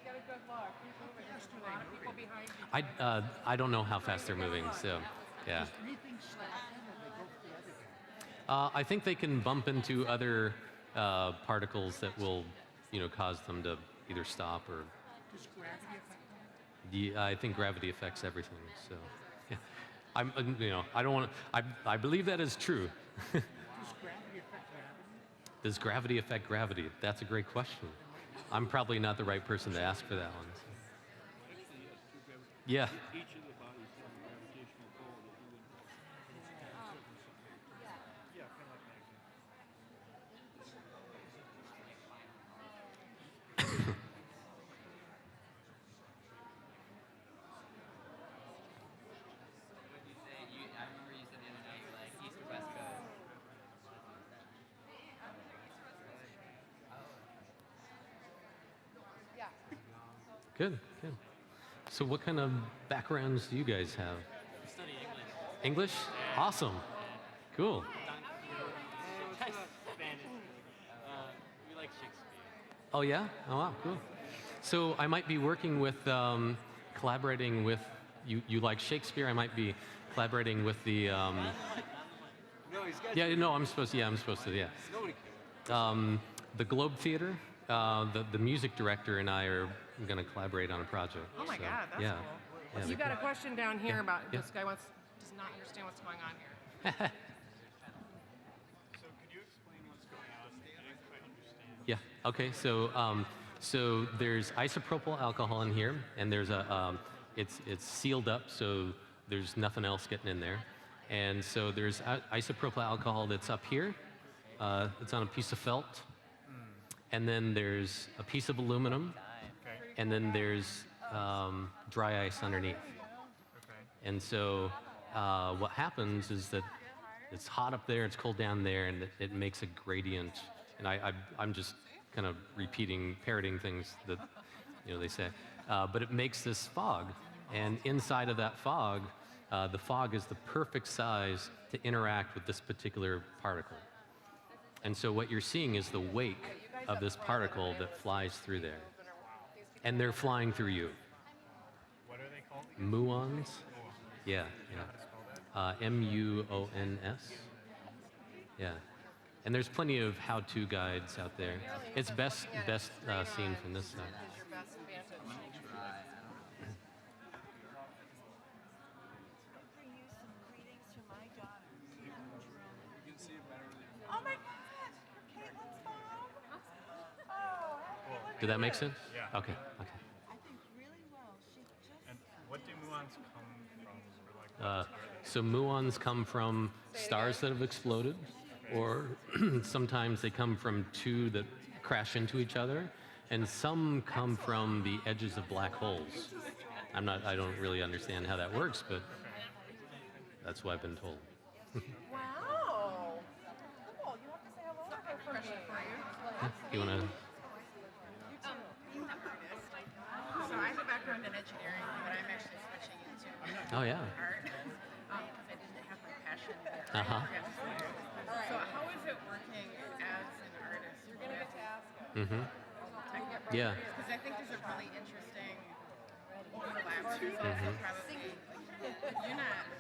A: There's a lot of people behind you.
C: I don't know how fast they're moving, so yeah. I think they can bump into other particles that will, you know, cause them to either stop or.
O: Does gravity affect that?
C: I think gravity affects everything. So, yeah. I don't want to. I believe that is true.
O: Does gravity affect gravity?
C: Does gravity affect gravity? That's a great question. I'm probably not the right person to ask for that one. So. Yeah.
P: Each of the bodies have a gravitational pull that you would. Yeah, kind of like
C: Good. So what kind of backgrounds do you guys have?
K: I study English.
C: English? Awesome. Cool.
K: Spanish. We like Shakespeare.
C: Oh, yeah? Oh, wow, cool. So I might be working with, collaborating with, you like Shakespeare, I might be collaborating with the,
P: No, he's got
C: I'm supposed to, yeah.
P: Nobody cares.
C: The Globe Theater, the music director and I are going to collaborate on a project.
A: Oh my God, that's
C: yeah.
A: cool.
C: Yeah,
A: You got a question down here about
C: Yeah.
A: this guy does not understand what's going on here.
P: So could you explain what's going on? I didn't quite understand.
C: Yeah. Okay. So there's isopropyl alcohol in here, and there's it's sealed up, so there's nothing else getting in there. And so there's isopropyl alcohol that's up here. It's on a piece of felt, and then there's a piece of aluminum, and then there's dry ice underneath. And so what happens is that it's hot up there, it's cold down there, and it makes a gradient. And I'm just kind of parroting things that they say. But it makes this fog. And inside of that fog, the fog is the perfect size to interact with this particular particle. And so what you're seeing is the wake of this particle that flies through there. And they're flying through you.
O: What are they called?
C: Muons. Yeah, yeah. M-U-O-N-S. Yeah. And there's plenty of how-to guides out there. It's best seen from this side.
Q: Oh my God! Caitlin's mom! Oh, hey,
C: Did that make sense?
O: Yeah.
C: Okay, okay.
Q: I think really well. She just.
O: And what do muons come from? Or like,
C: So muons come from stars that have exploded, or sometimes they come from two that crash into each other, and some come from the edges of black holes. I don't really understand how that works, but that's what I've been told.
Q: Wow! Cool. You have to say hello to her for me.
C: You want to?
R: Being an artist, so I have a background in engineering, but I'm actually switching into
C: Oh, yeah.
R: art because I didn't have my passion there.
C: Uh-huh.
R: So how is it working as an artist? You're going to get to ask.
C: Mm-hmm. Yeah.
R: Because I think there's a really interesting overlap. So probably, you're not.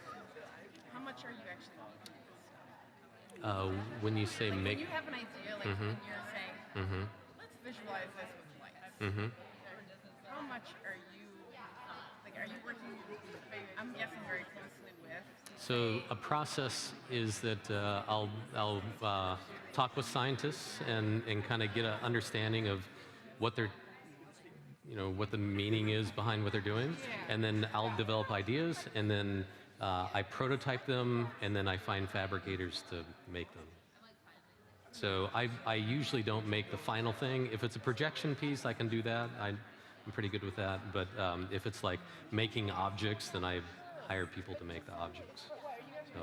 R: How much are you actually making this stuff?
C: When you say
R: Like
C: make.
R: when you have an idea, like when you're saying, let's visualize this with lights. How much are you, like, are you working, I'm guessing very closely with?
C: So a process is that I'll talk with scientists and kind of get an understanding of what they're, what the meaning is behind what they're doing, and then I'll develop ideas, and then I prototype them, and then I find fabricators to make them. So I usually don't make the final thing. If it's a projection piece, I can do that. I'm pretty good with that. But if it's like making objects, then I hire people to make the objects. So.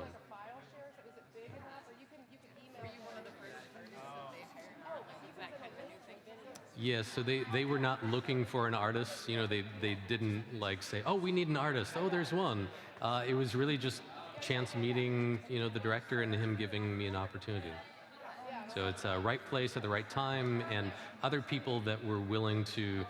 C: Yeah, so they were not looking for an artist. They didn't like say, oh, we need an artist. Oh, there's one. It was really just chance meeting, the director and him giving me an opportunity. So it's a right place at the right time, and other people that were willing to,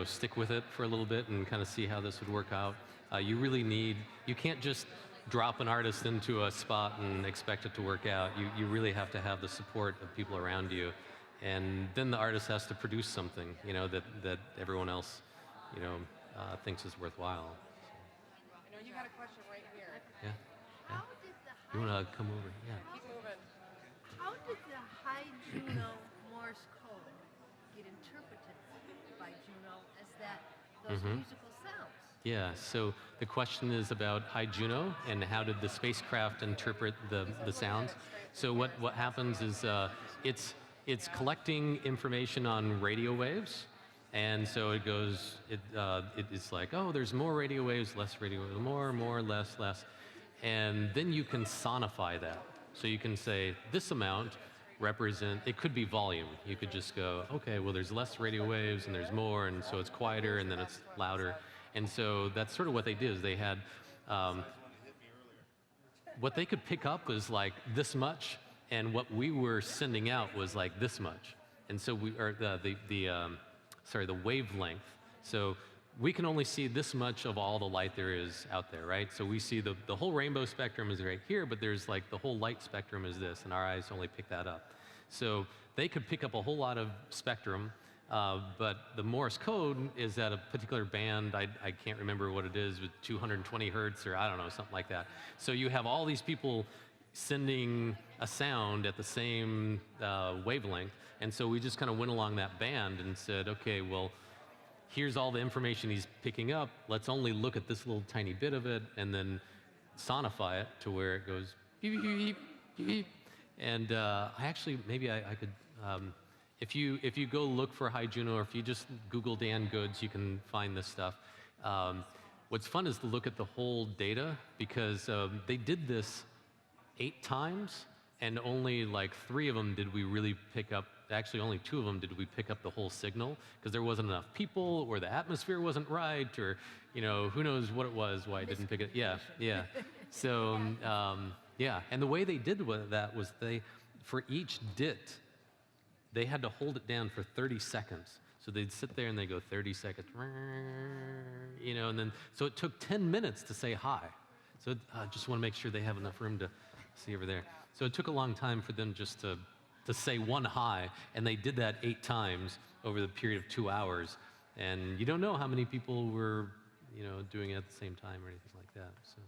C: stick with it for a little bit and kind of see how this would work out. You can't just drop an artist into a spot and expect it to work out. You really have to have the support of people around you. And then the artist has to produce something, that everyone else, thinks is worthwhile.
A: I know you got a question right here.
C: Yeah. You want to come over? Yeah.
A: Keep moving.
Q: How did the high Juno Morse code get interpreted by Juno as those musical sounds?
C: Yeah, so the question is about high Juno and how did the spacecraft interpret the sounds. So what happens is it's collecting information on radio waves, and so it goes. It's like, oh, there's more radio waves, less radio waves, more, less, and then you can sonify that. So you can say this amount it could be volume. You could just go, okay, well, there's less radio waves and there's more, and so it's quieter and then it's louder. And so that's sort of what they did. Is they had what they could pick up was like this much, and what we were sending out was like this much. And so the wavelength. So we can only see this much of all the light there is out there, right? So we see the whole rainbow spectrum is right here, but there's like the whole light spectrum is this, and our eyes only pick that up. So they could pick up a whole lot of spectrum, but the Morse code is at a particular band. I can't remember what it is, with 220 hertz or I don't know, something like that. So you have all these people sending a sound at the same wavelength, and so we just kind of went along that band and said, okay, well, here's all the information he's picking up. Let's only look at this little tiny bit of it and then sonify it to where it goes beep, beep, beep, beep. And maybe I could, if you go look for high Juno, or if you just Google Dan Goods, you can find this stuff. What's fun is to look at the whole data, because they did this 8 times, and only like 3 of them did we really pick up. Actually, only 2 of them did we pick up the whole signal, because there wasn't enough people, or the atmosphere wasn't right, or who knows what it was, why I didn't pick it. Yeah. So yeah, and the way they did that was for each dit, they had to hold it down for 30 seconds. So they'd sit there and they go 30 seconds, you know, and then, so it took 10 minutes to say hi. So I just want to make sure they have enough room to see over there. So it took a long time for them just to say one hi, and they did that 8 times over the period of 2 hours. And you don't know how many people were, you know, doing it at the same time or anything like that. So,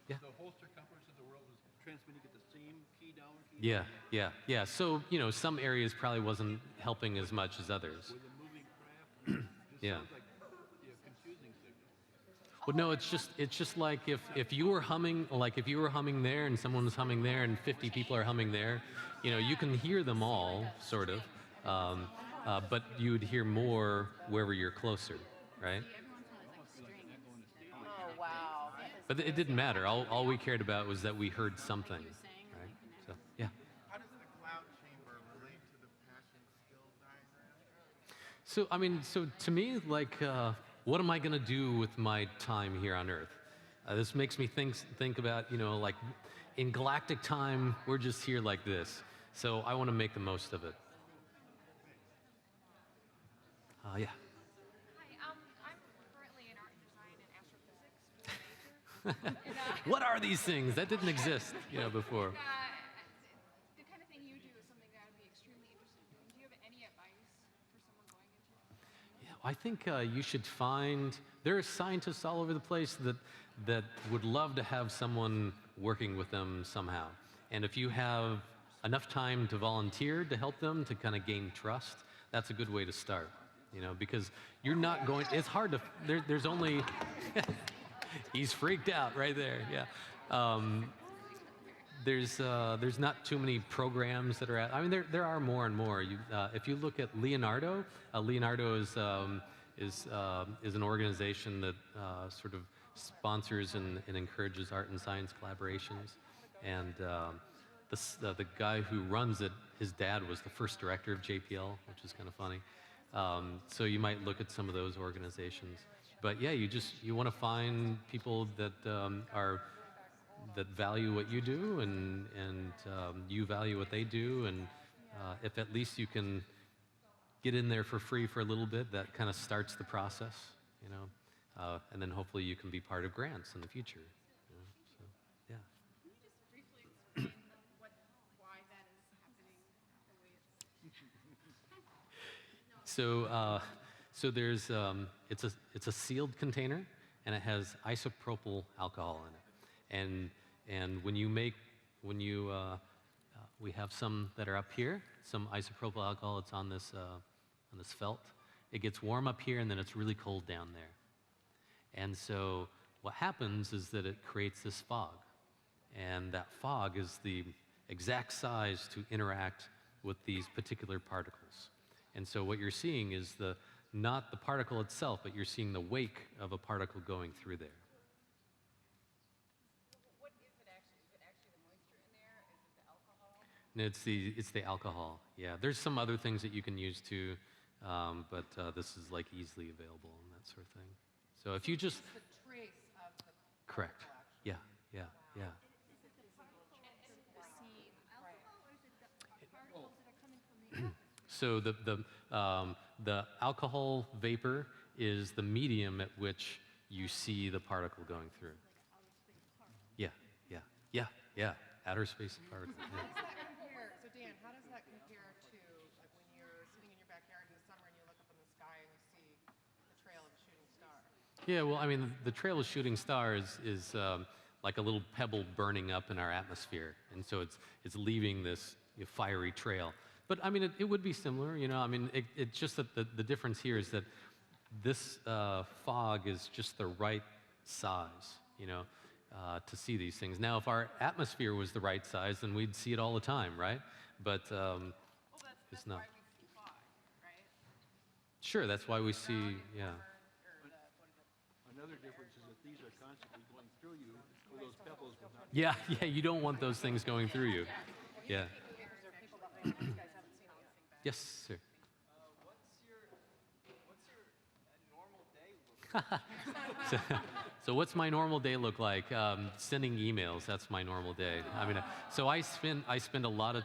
C: yeah.
P: The whole circumference of the world was transmitting at the same key down, key
C: Yeah, yeah, yeah. So, you know, some areas probably wasn't helping as much as others.
P: with a moving craft.
C: Yeah.
P: Sounds like confusing signal.
C: Well, no, it's just like if you were humming, like if you were humming there and someone was humming there and 50 people are humming there, you know, you can hear them all, sort of, but you would hear more wherever you're closer, right?
R: Oh, wow.
C: But it didn't matter. All we cared about was that we heard something, right? So, yeah.
M: How does the cloud chamber relate to the passion skill diagram?
C: So, I mean, so to me, like, what am I going to do with my time here on Earth? This makes me think about, you know, like, in galactic time, we're just here like this. So I want to make the most of it. Yeah.
R: Hi, I'm currently in art design and astrophysics.
C: What are these things? That didn't exist, you know, before.
R: The kind of thing you do is something that would be extremely interesting. Do you have any advice for someone going into it?
C: Yeah, I think you should find, there are scientists all over the place that would love to have someone working with them somehow. And if you have enough time to volunteer to help them, to kind of gain trust, that's a good way to start. You know, because you're not going, it's hard to, there's only, he's freaked out right there, yeah. There's not too many programs that are I mean, there are more and more. If you look at Leonardo, Leonardo is an organization that sort of sponsors and encourages art and science collaborations. And the guy who runs it, his dad was the first director of JPL, which is kind of funny. So you might look at some of those organizations. But yeah, you want to find people that that value what you do, and you value what they do, and if at least you can get in there for free for a little bit, that kind of starts the process, you know, and then hopefully you can be part of grants in the future. You know, so, yeah.
R: Can you just briefly explain why that is happening the way it's...
C: So there's it's a sealed container, and it has isopropyl alcohol in it. And we have some that are up here, some isopropyl alcohol. It's on this felt. It gets warm up here, and then it's really cold down there. And so what happens is that it creates this fog, and that fog is the exact size to interact with these particular particles. And so what you're seeing is not the particle itself, but you're seeing the wake of a particle going through there.
R: What is it actually? Is it actually the moisture in there? Is it the alcohol?
C: No, it's the alcohol. Yeah, there's some other things that you can use too, but this is like easily available and that sort of thing. So if you just...
A: It's the trace of the
C: Correct. Yeah, yeah, yeah. So the alcohol vapor is the medium at which you see the particle going through. Yeah, yeah, yeah, yeah. Outer space particle. Yeah.
A: How does that compare? So Dan, how does that compare to like when you're sitting in your backyard in the summer and you look up in the sky and you see the trail of a shooting star?
C: Yeah, well, I mean, the trail of shooting stars is like a little pebble burning up in our atmosphere, and so it's leaving this fiery trail. But I mean, it would be similar, you know. I mean, it's just that the difference here is that this fog is just the right size, you know, to see these things. Now, if our atmosphere was the right size, then we'd see it all the time, right? But it's not.
R: Why we see fog, right?
C: Sure, that's why we see, yeah.
P: Another difference is that these are constantly going through you, where those pebbles will not.
C: Yeah, yeah, you don't want those things going through you. Yeah. Yes, sir.
K: What's your normal day look like?
C: So what's my normal day look like? Sending emails, that's my normal day. I mean, so I spend a lot of...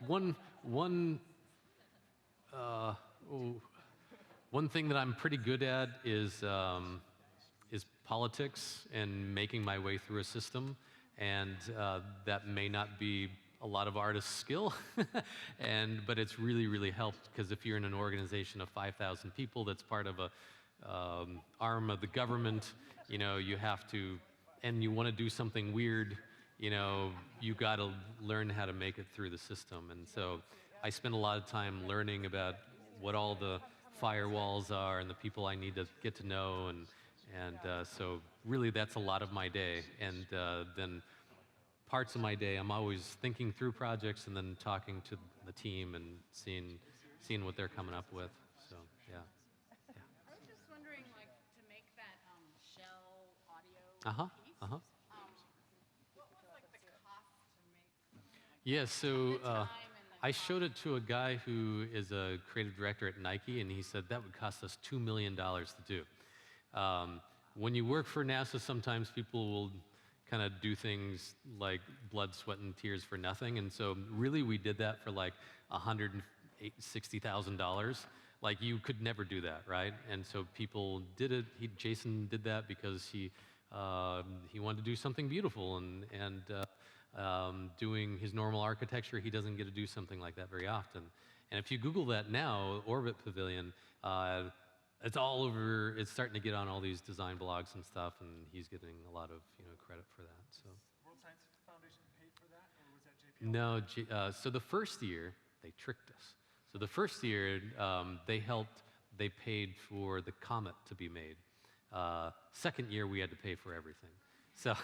C: one, one, one thing that I'm pretty good at is politics and making my way through a system, and that may not be a lot of artists' skill, but it's really, really helped, because if you're in an organization of 5,000 people that's part of a arm of the government, you have to, and you want to do something weird, you got to learn how to make it through the system. And so I spend a lot of time learning about what all the firewalls are and the people I need to get to know, and so really that's a lot of my day. And then parts of my day, I'm always thinking through projects and then talking to the team and seeing what they're coming up with. So yeah.
R: I was just wondering, like, to make that shell audio piece, what was like the cost to make?
C: Yeah, so I showed it to a guy who is a creative director at Nike, and he said that would cost us $2 million to do. When you work for NASA, sometimes people will kind of do things like blood, sweat, and tears for nothing, and so really we did that for like $160,000. Like, you could never do that, right? And so people did it. Jason did that because he wanted to do something beautiful, and doing his normal architecture, he doesn't get to do something like that very often. And if you Google that now, Orbit Pavilion, it's all over. It's starting to get on all these design blogs and stuff, and he's getting a lot of credit for that. So.
O: World Science Foundation paid for that, or was that JPL?
C: No, so the first year they tricked us. So the first year they paid for the comet to be made. Second year we had to pay for everything. So,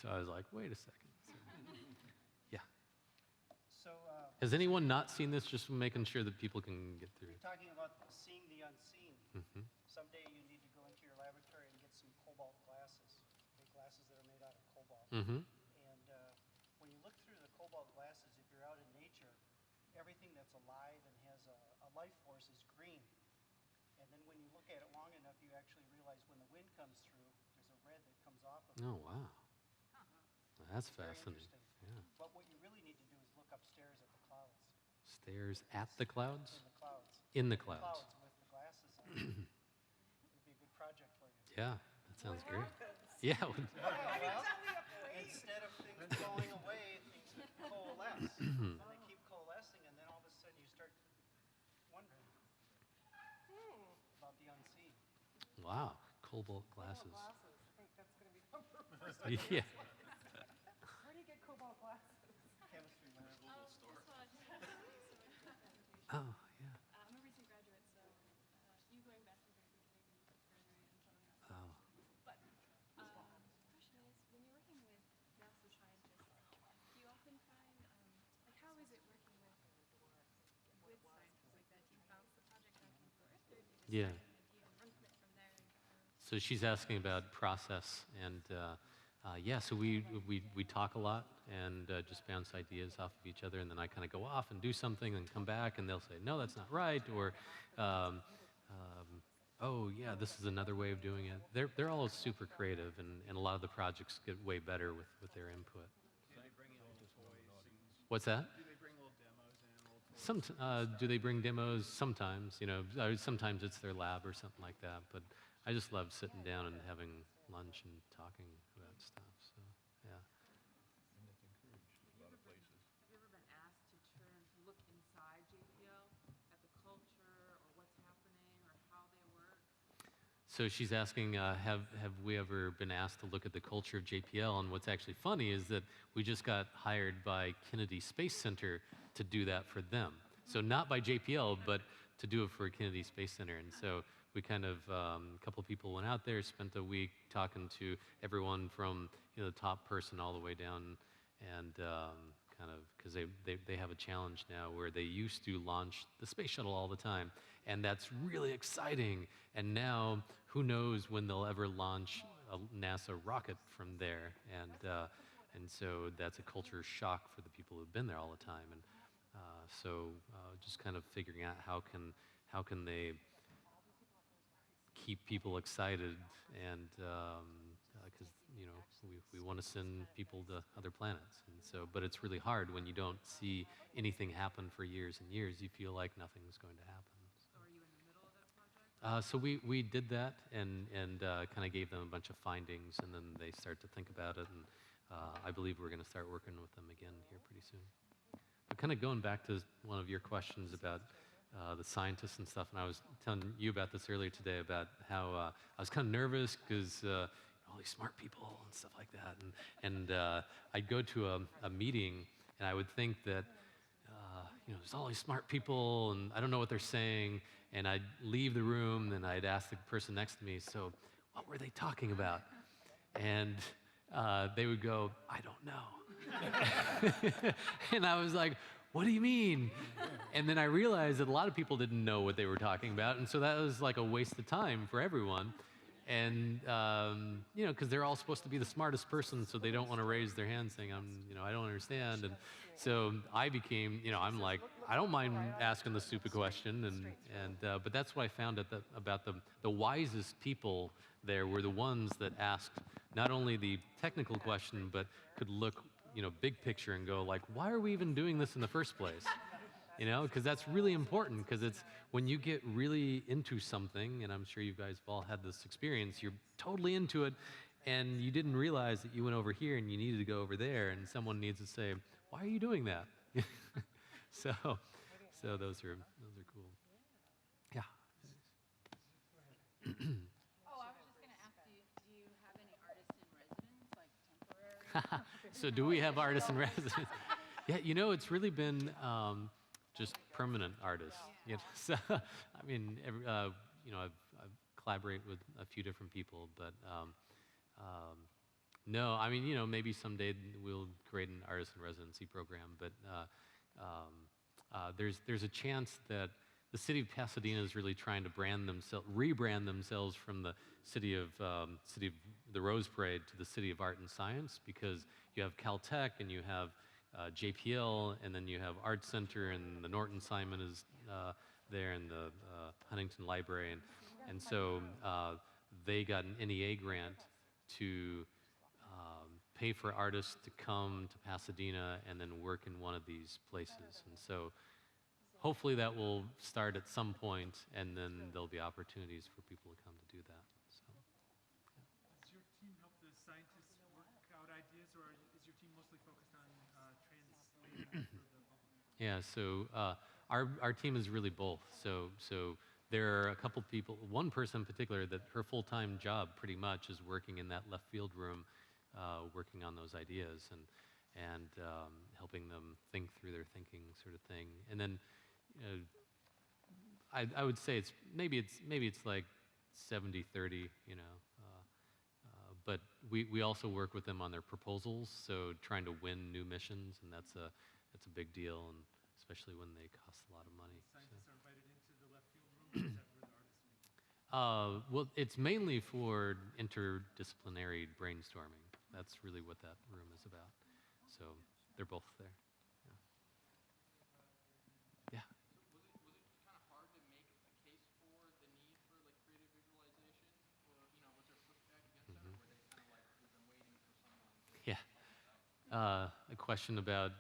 C: so I was like, wait a second. So, yeah.
S: So,
C: has anyone not seen this? Just making sure that people can get through.
S: You're talking about seeing the unseen.
C: Mm-hmm.
S: Someday you need to go into your laboratory and get some cobalt glasses, big glasses that are made out of cobalt.
C: Mm-hmm.
S: And when you look through the cobalt glasses, if you're out in nature, everything that's alive and has a life force is green. And then when you look at it long enough, you actually realize when the wind comes through, there's a red that comes off of it.
C: Oh, wow. That's
S: It's very
C: fascinating.
S: interesting.
C: Yeah.
S: But what you really need to do is look upstairs at the clouds.
C: Stairs at the clouds?
S: In the clouds.
C: In the clouds.
S: With the glasses on. It'd be a good project for you.
C: Yeah, that sounds great. Yeah.
S: Well, instead of things going away, things coalesce. And they keep coalescing, and then all of a sudden you start wondering about the unseen.
C: Wow, cobalt glasses.
A: I think that's going to be number first.
C: Yeah.
A: Where do you get cobalt glasses?
S: Chemistry lab.
C: Oh, yeah.
R: I'm a recent graduate, so you going back to the beginning is very interesting.
C: Oh.
R: But the question is, when you're working with NASA scientists, do you often find, like, how is it working with scientists like that? Do you bounce the project back and forth, or do you just
C: Yeah.
R: have an idea and run with it from there?
C: So she's asking about process, and yeah, so we talk a lot and just bounce ideas off of each other, and then I kind of go off and do something and come back, and they'll say, no, that's not right, or oh yeah, this is another way of doing it. They're all super creative, and a lot of the projects get way better with their input.
P: Do they bring in little toys?
C: What's that?
P: Do they bring little demos in?
C: Do they bring demos? Sometimes, sometimes it's their lab or something like that, but I just love sitting down and having lunch and talking about stuff, so, yeah.
P: And it's encouraged a lot of places.
T: Have you ever been asked to look inside JPL at the culture or what's happening or how they work?
C: So she's asking, have we ever been asked to look at the culture of JPL? And what's actually funny is that we just got hired by Kennedy Space Center to do that for them. So not by JPL, but to do it for Kennedy Space Center. And so we kind of, a couple of people went out there, spent a week talking to everyone from the top person all the way down, and kind of, because they have a challenge now where they used to launch the space shuttle all the time, and that's really exciting. And now, who knows when they'll ever launch a NASA rocket from there, and so that's a culture shock for the people who've been there all the time. And so just kind of figuring out how can they keep people excited and because we want to send people to other planets, and so, but it's really hard when you don't see anything happen for years and years. You feel like nothing's going to happen.
T: So are you in the middle of that project?
C: So we did that and kind of gave them a bunch of findings, and then they start to think about it, and I believe we're going to start working with them again here pretty soon. But kind of going back to one of your questions about the scientists and stuff, and I was telling you about this earlier today about how I was kind of nervous because all these smart people and stuff like that, and I'd go to a meeting and I would think that there's all these smart people and I don't know what they're saying, and I'd leave the room and I'd ask the person next to me, so what were they talking about? And they would go, I don't know. And I was like, what do you mean? And then I realized that a lot of people didn't know what they were talking about, and so that was like a waste of time for everyone. And because they're all supposed to be the smartest person, so they don't want to raise their hand saying, I don't understand. And so I became, I'm like, I don't mind asking the stupid question, but that's what I found about the wisest people there were the ones that asked not only the technical question, but could look, big picture and go like, why are we even doing this in the first place? Because that's really important, because it's when you get really into something, and I'm sure you guys have all had this experience, you're totally into it, and you didn't realize that you went over here and you needed to go over there, and someone needs to say, why are you doing that? so those are cool. Yeah.
T: Oh, I was just going to ask you, do you have any artists in residence, like temporary?
C: So do we have artists in residence? Yeah, it's really been just permanent artists. So, I mean, I've collaborated with a few different people, but no, I mean, maybe someday we'll create an artist in residency program, but there's a chance that the city of Pasadena is really trying to rebrand themselves from the city of the Rose Parade to the City of Art and Science, because you have Caltech and you have JPL, and then you have Art Center, and the Norton Simon is there, and the Huntington Library, and so they got an NEA grant to pay for artists to come to Pasadena and then work in one of these places, and so hopefully that will start at some point, and then there'll be opportunities for people to come to do that. So.
O: Does your team help the scientists work out ideas, or is your team mostly focused on translating that for the public?
C: Yeah, so our team is really both. So there are a couple people, one person in particular, that her full-time job pretty much is working in that left field room, working on those ideas and helping them think through their thinking, sort of thing. And then I would say maybe it's like 70-30, but we also work with them on their proposals, so trying to win new missions, and that's a big deal, and especially when they cost a lot of money.
O: Scientists are invited into the left field room, or is that where the artists meet?
C: Well, it's mainly for interdisciplinary brainstorming. That's really what that room is about. So they're both there. Yeah.
T: Was it kind of hard to make a case for the need for like creative visualization, or was there pushback against that, or were they kind of like, we've been waiting for someone?
C: Yeah. A question about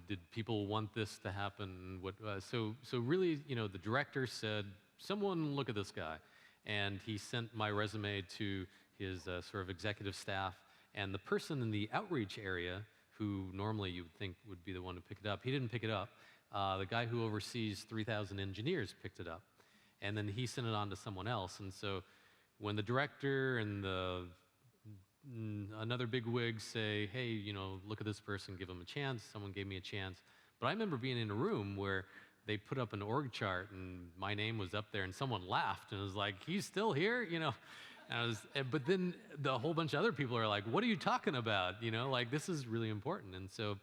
C: did people want this to happen? So really the director said, someone look at this guy, and he sent my resume to his sort of executive staff, and the person in the outreach area, who normally you would think would be the one to pick it up, he didn't pick it up. The guy who oversees 3,000 engineers picked it up, and then he sent it on to someone else. And so when the director and another big wig say, hey, look at this person, give them a chance, someone gave me a chance. But I remember being in a room where they put up an org chart and my name was up there and someone laughed and was like, he's still here, but then the whole bunch of other people are like, what are you talking about? Like, this is really important. And so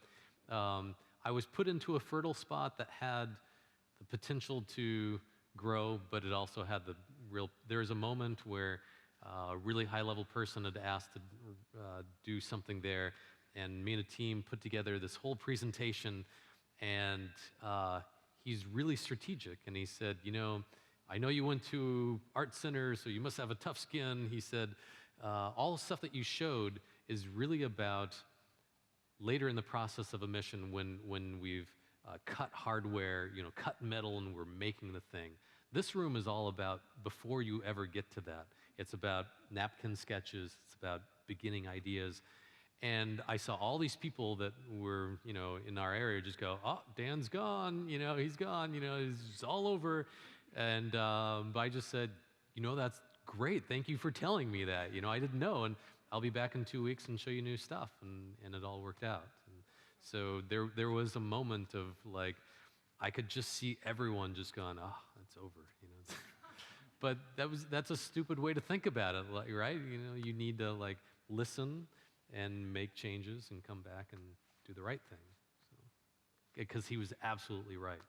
C: I was put into a fertile spot that had the potential to grow, but it also had there was a moment where a really high-level person had asked to do something there, and me and a team put together this whole presentation, and he's really strategic, and he said, I know you went to Art Center, so you must have a tough skin. He said, all the stuff that you showed is really about later in the process of a mission when we've cut hardware, cut metal and we're making the thing. This room is all about before you ever get to that. It's about napkin sketches, it's about beginning ideas. And I saw all these people that were, in our area just go, oh, Dan's gone, he's gone, he's all over. And I just said, that's great. Thank you for telling me that. I didn't know, and I'll be back in 2 weeks and show you new stuff. And it all worked out. And so there was a moment of like, I could just see everyone just going, oh, it's over. But that's a stupid way to think about it, right? You need to listen and make changes and come back and do the right thing. Because he was absolutely right.